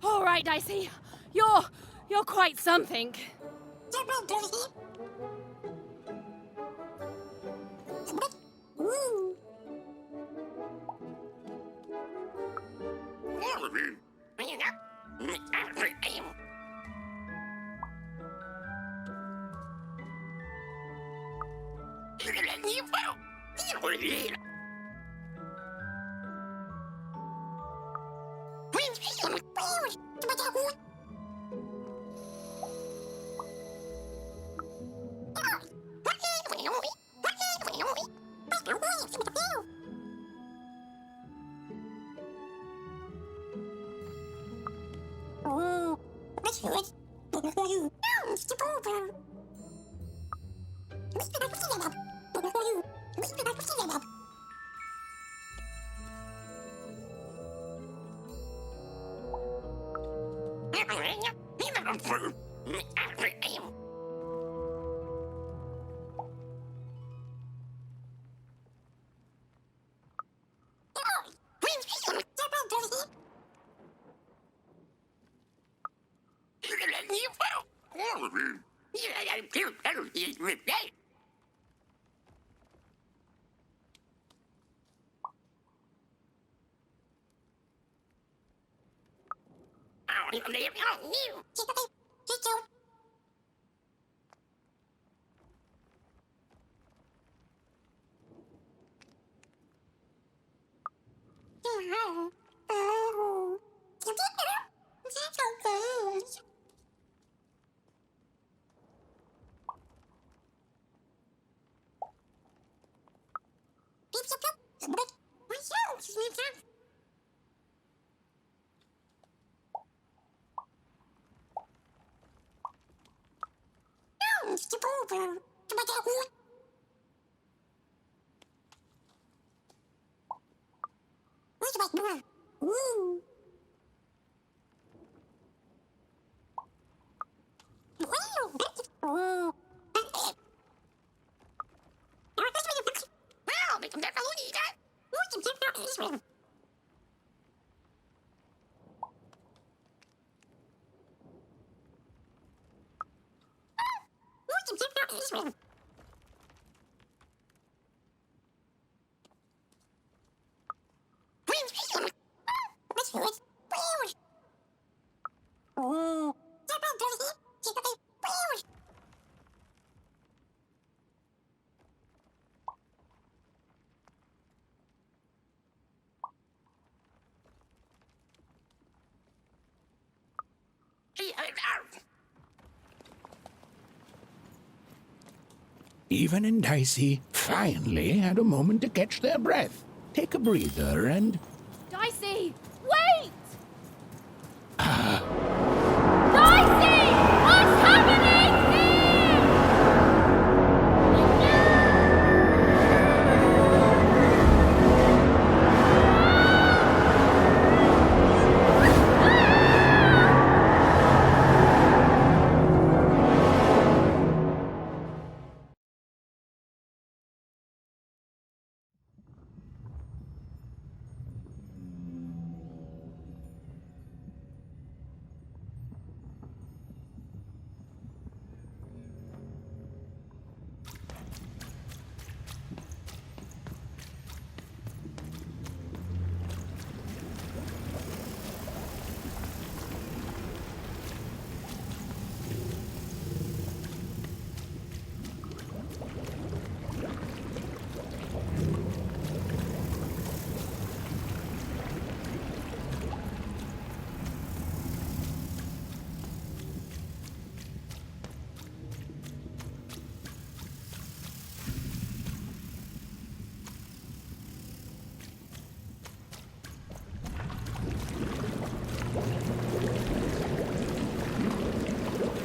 All right, Dicey. You're quite something. Even and Dicey finally had a moment to catch their breath, take a breather, and... Dicey, wait! Dicey! What's happening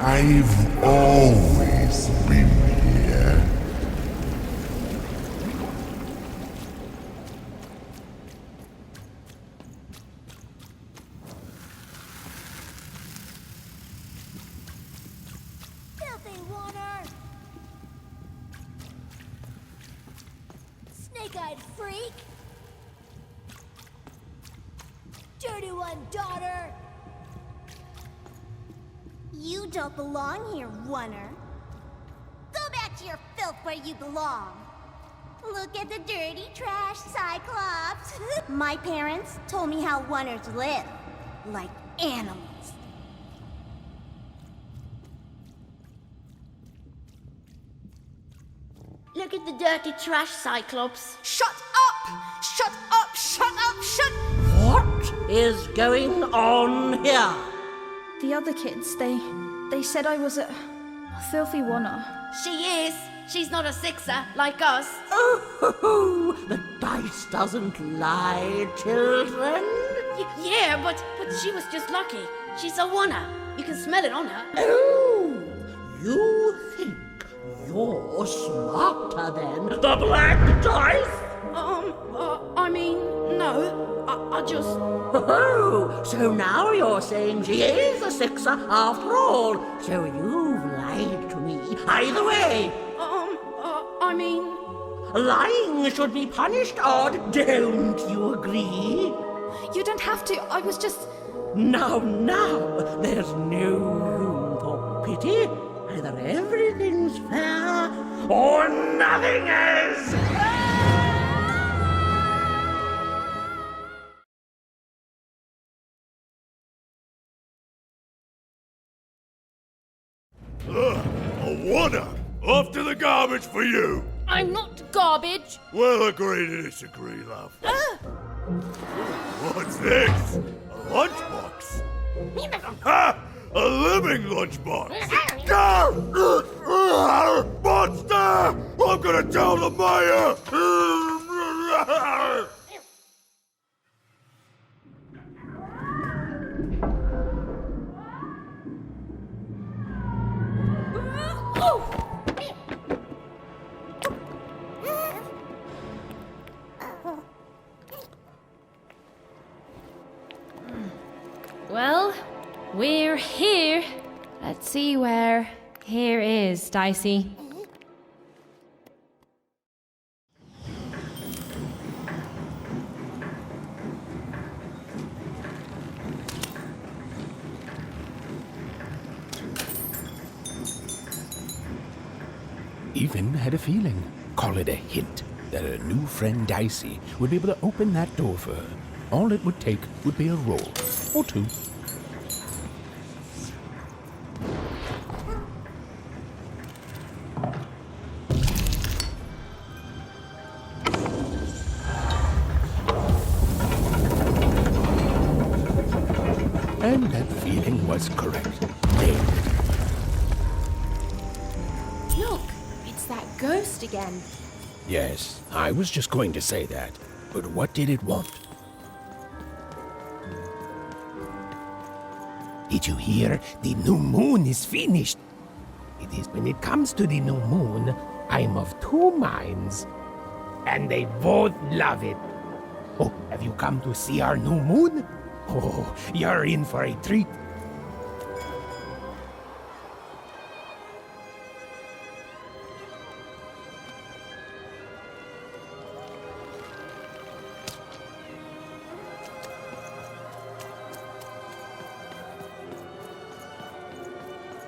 I've always been here. Filthy water! Snake-eyed freak! Dirty one, daughter! You don't belong here, Wunner. Go back to your filth where you belong. Look at the dirty trash, Cyclops. My parents told me how Wunners live. Like animals. Look at the dirty trash, Cyclops. Shut up! Shut up! Shut up! Shut... What is going on here? The other kids, they said I was a filthy Wunner. She is. She's not a sixer like us. Oh, the dice doesn't lie, children. Yeah, but she was just lucky. She's a Wunner. You can smell it on her. Oh, you think you're smarter than the black dice? I mean, no. I just... Oh, so now you're saying she is a sixer after all. So you've lied to me. Either way. I mean... Lying should be punished, Odd. Don't you agree? You don't have to. I was just... Now, there's no room for pity. Either everything's fair, or nothing is! A Wunner! Off to the garbage for you! I'm not garbage. We'll agree to disagree, love. What's this? A lunchbox? Ha! A living lunchbox! Monster! I'm gonna tell the mayor! Well, we're here. Let's see where here is, Dicey. Even had a feeling, call it a hint, that her new friend Dicey would be able to open that door for her. All it would take would be a roll, or two. And that feeling was correct. Nailed it. Look, it's that ghost again. Yes, I was just going to say that. But what did it want? Did you hear? The new moon is finished. It is when it comes to the new moon, I'm of two minds. And they both love it. Oh, have you come to see our new moon? Oh, you're in for a treat.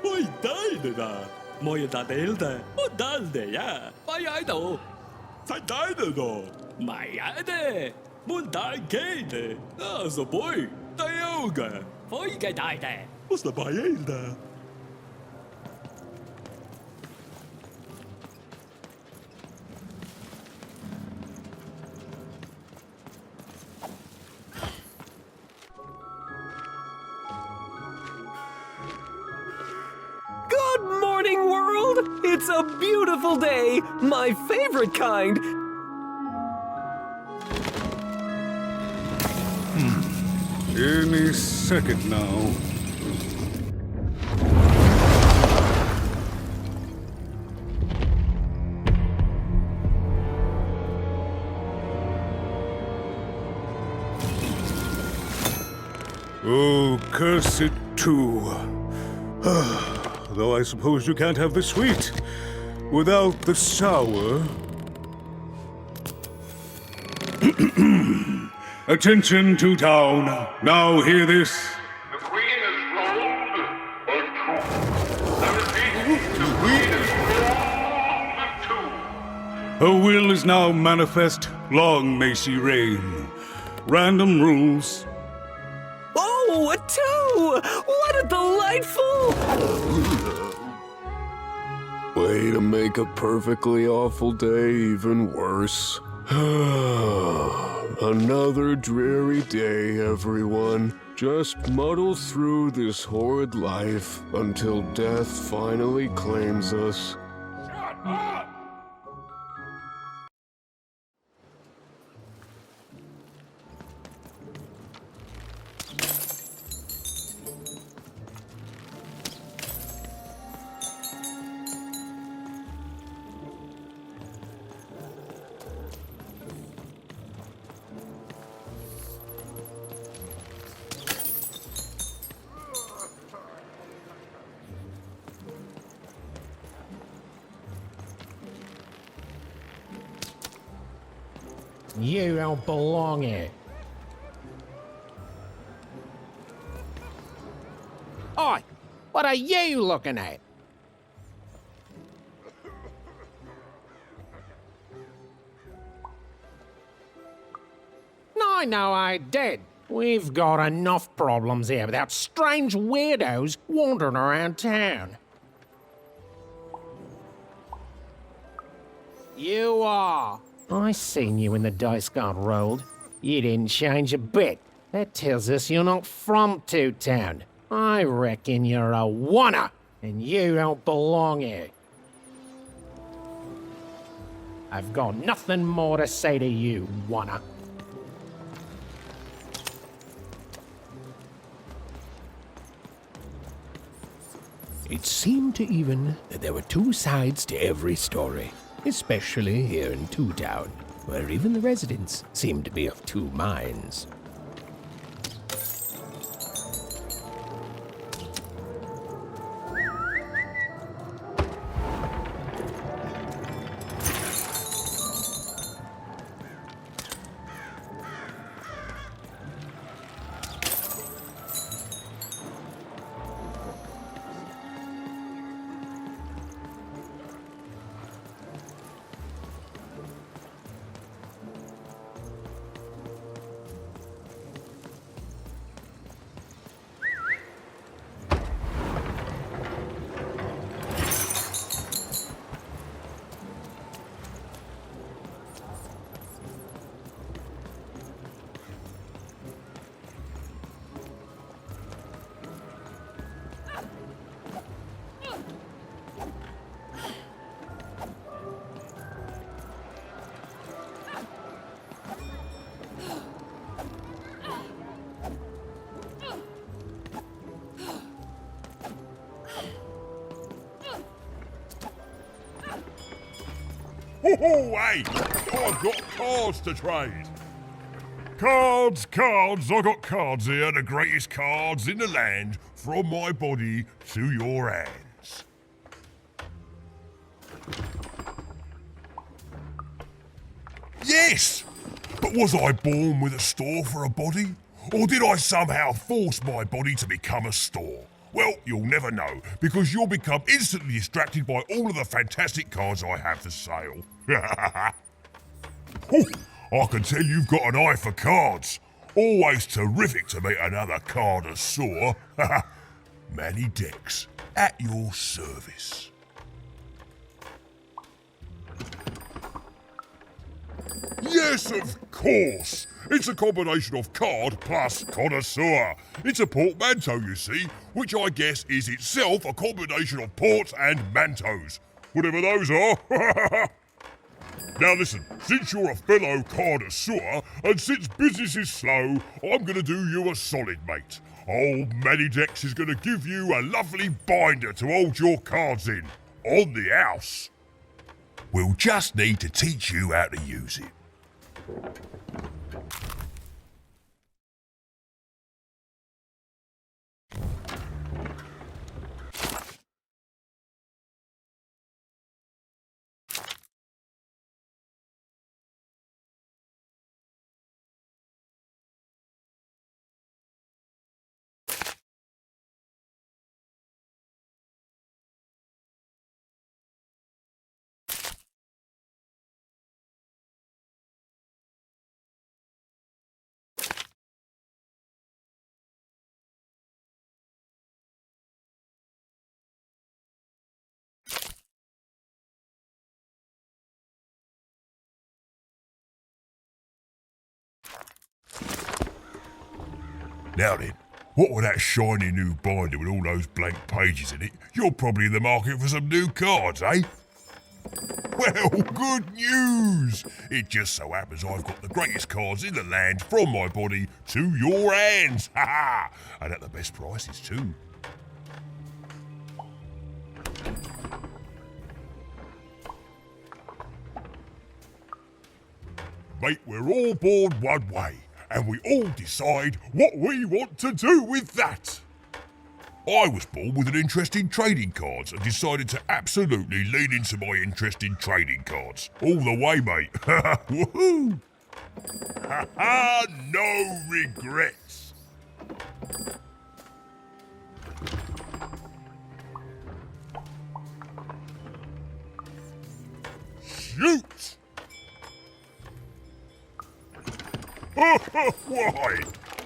Ôi tới rồi bà Mọi người ta đến đây Ôi đến đây à Mày ở đâu Phải tới rồi đó Mày ở đây Muốn đại cái này À rồi bối Tới đâu kìa Phải cái đại này Ôi là bà ấy đó Good morning, world! It's a beautiful day, my favorite kind. Any second now. Oh, curse it too. Though I suppose you can't have the sweet without the sour. Attention to town. Now hear this. The Queen is rolled or two. I repeat, the Queen is rolled or two. Her will is now manifest. Long may she reign. Random rules. Oh, a two! What a delightful... Way to make a perfectly awful day even worse. Another dreary day, everyone. Just muddle through this horrid life until death finally claims us. Shut up! You don't belong here. Oi! What are you looking at? No, I did. We've got enough problems here without strange weirdos wandering around town. You are. I seen you when the dice got rolled. You didn't change a bit. That tells us you're not from Two Town. I reckon you're a oner, and you don't belong here. I've got nothing more to say to you, oner. It seemed to even that there were two sides to every story, especially here in Two Town, where even the residents seemed to be of two minds. Oh, hey! I've got cards to trade. Cards, cards, I got cards here, the greatest cards in the land, from my body to your hands. Yes! But was I born with a store for a body? Or did I somehow force my body to become a store? Well, you'll never know, because you'll become instantly distracted by all of the fantastic cards I have for sale. Oh, I can tell you've got an eye for cards. Always terrific to meet another connoisseur. Manny Dex, at your service. Yes, of course. It's a combination of card plus connoisseur. It's a portmanteau, you see, which I guess is itself a combination of ports and mantos. Whatever those are. Now listen, since you're a fellow connoisseur, and since business is slow, I'm going to do you a solid, mate. Old Manny Dex is going to give you a lovely binder to hold your cards in, on the house. We'll just need to teach you how to use it. Now then, what with that shiny new binder with all those blank pages in it, you're probably in the market for some new cards, eh? Well, good news! It just so happens I've got the greatest cards in the land from my body to your hands, ha ha! And at the best prices too. Mate, we're all born one way, and we all decide what we want to do with that. I was born with an interest in trading cards and decided to absolutely lean into my interest in trading cards. All the way, mate. Woohoo! Ha ha! No regrets. Shoot! Why?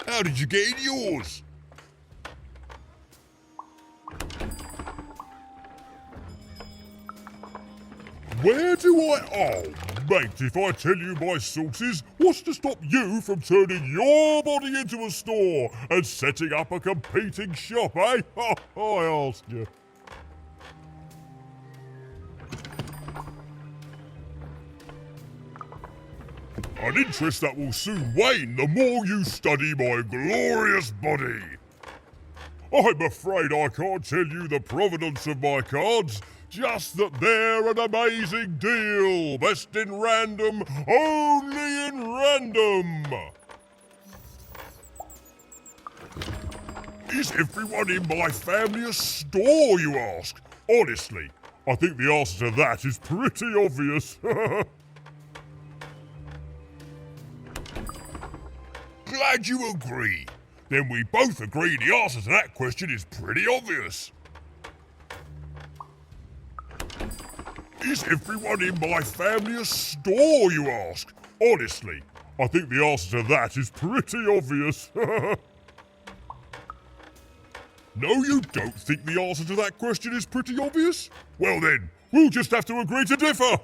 How did you get in yours? Where do I... Oh, mate, if I tell you my sources, what's to stop you from turning your body into a store and setting up a competing shop, eh? I ask you. An interest that will soon wane the more you study my glorious body. I'm afraid I can't tell you the provenance of my cards, just that they're an amazing deal. Best in random, only in random. Is everyone in my family a store, you ask? Honestly, I think the answer to that is pretty obvious. Glad you agree. Then we both agree the answer to that question is pretty obvious. Is everyone in my family a store, you ask? Honestly, I think the answer to that is pretty obvious. No, you don't think the answer to that question is pretty obvious? Well then, we'll just have to agree to differ.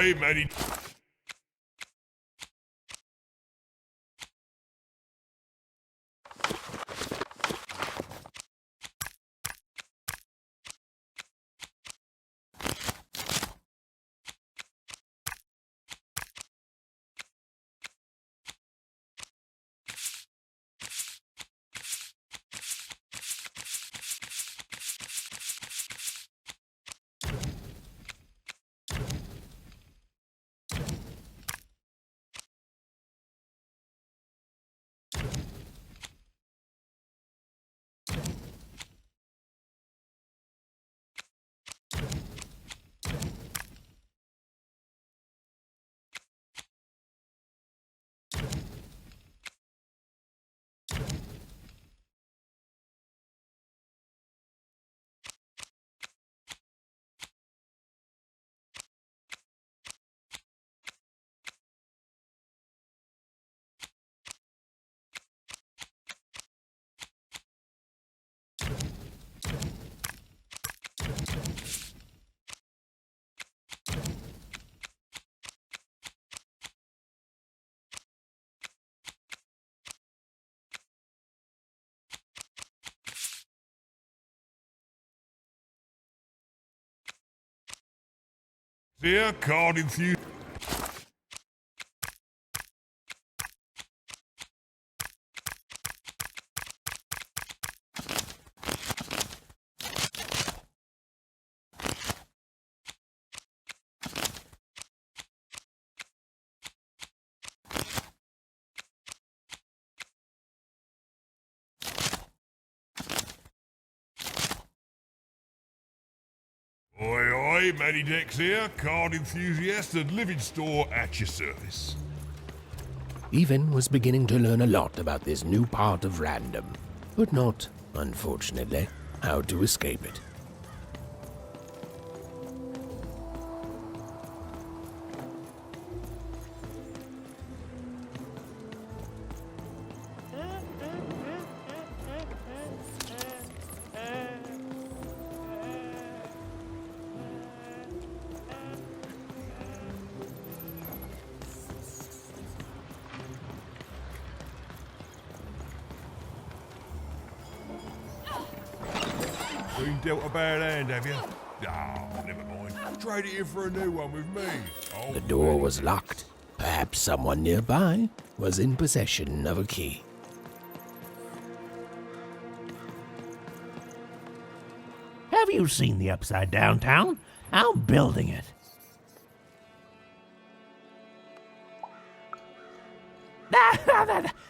aye, many. Dear card infused. Oi, oi, Matty Dex here, card enthusiast and living store at your service. Even was beginning to learn a lot about this new part of random, but not, unfortunately, how to escape it. Been dealt a bad hand, have you? Oh, never mind. Trade it in for a new one with me. Oh, The door was locked. Perhaps someone nearby was in possession of a key. Have you seen the Upside Downtown? I'm building it.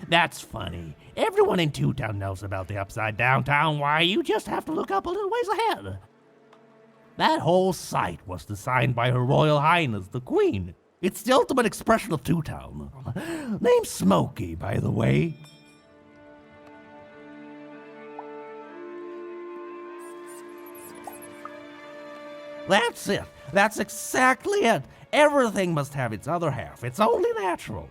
That's funny. Everyone in Two Town knows about the Upside Downtown. Why, you just have to look up a little ways ahead. That whole site was designed by Her Royal Highness, the Queen. It's the ultimate expression of Two Town. Name's Smokey, by the way. That's it. That's exactly it. Everything must have its other half. It's only natural.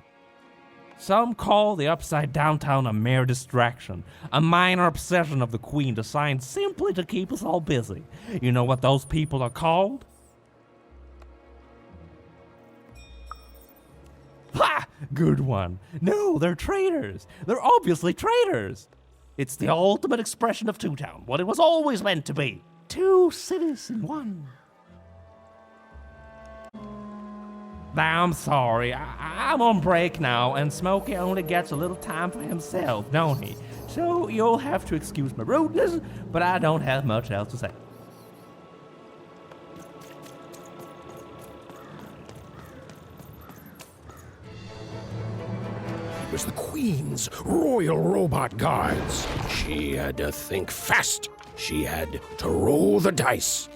Some call the Upside Downtown a mere distraction, a minor obsession of the Queen designed simply to keep us all busy. You know what those people are called? Ha! Good one. No, they're traitors. They're obviously traitors. It's the ultimate expression of Two Town, what it was always meant to be. Two cities in one. I'm sorry, I'm on break now, and Smokey only gets a little time for himself, don't he? So you'll have to excuse my rudeness, but I don't have much else to say. It was the Queen's Royal Robot Guards. She had to think fast. She had to roll the dice.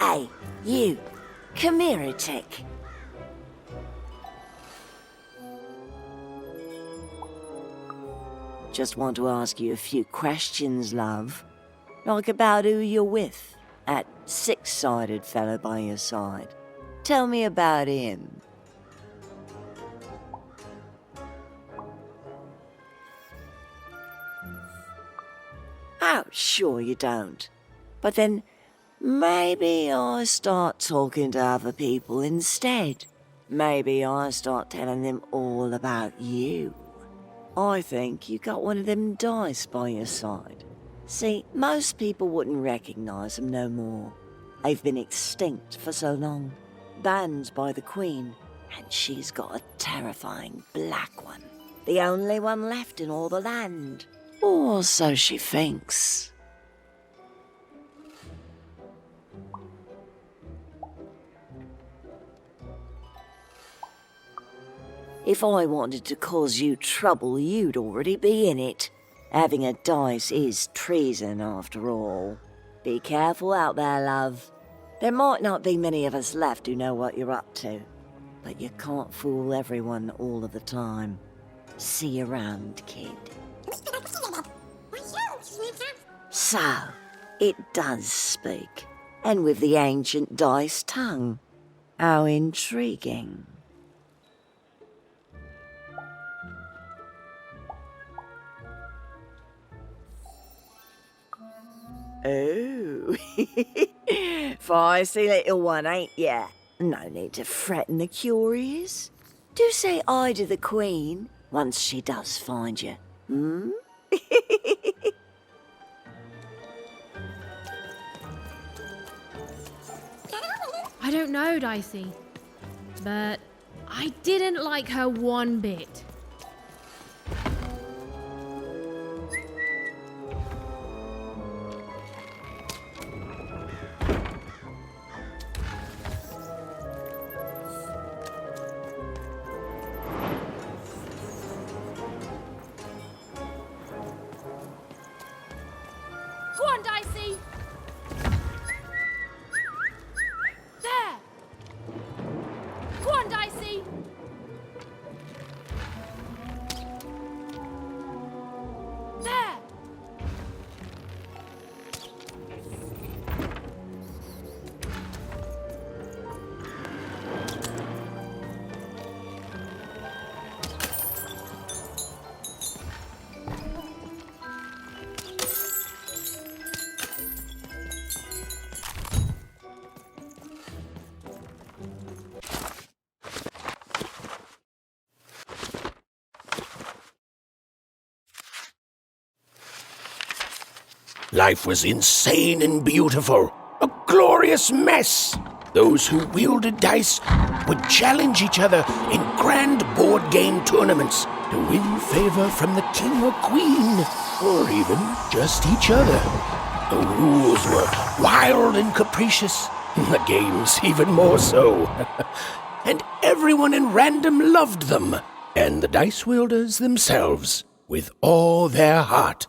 Hey, you. Come here a tick. Just want to ask you a few questions, love. Like about who you're with. That six-sided fellow by your side. Tell me about him. Oh, sure you don't. But then maybe I start talking to other people instead. Maybe I start telling them all about you. I think you got one of them dice by your side. See, most people wouldn't recognize them no more. They've been extinct for so long. Banned by the Queen, and she's got a terrifying black one. The only one left in all the land. Or so she thinks. If I wanted to cause you trouble, you'd already be in it. Having a dice is treason, after all. Be careful out there, love. There might not be many of us left who know what you're up to, but you can't fool everyone all of the time. See you around, kid. So, it does speak, and with the ancient dice tongue. How intriguing. Oh, feisty little one, ain't ya? No need to threaten the curious. Do say aye to the Queen once she does find you, hmm? I don't know, Dicey, but I didn't like her one bit. Go on, Dicey! There! Go on, Dicey! There! Life was insane and beautiful, a glorious mess. Those who wielded dice would challenge each other in grand board game tournaments to win favor from the king or queen, or even just each other. The rules were wild and capricious, the games even more so. And everyone in random loved them, and the dice wielders themselves, with all their heart.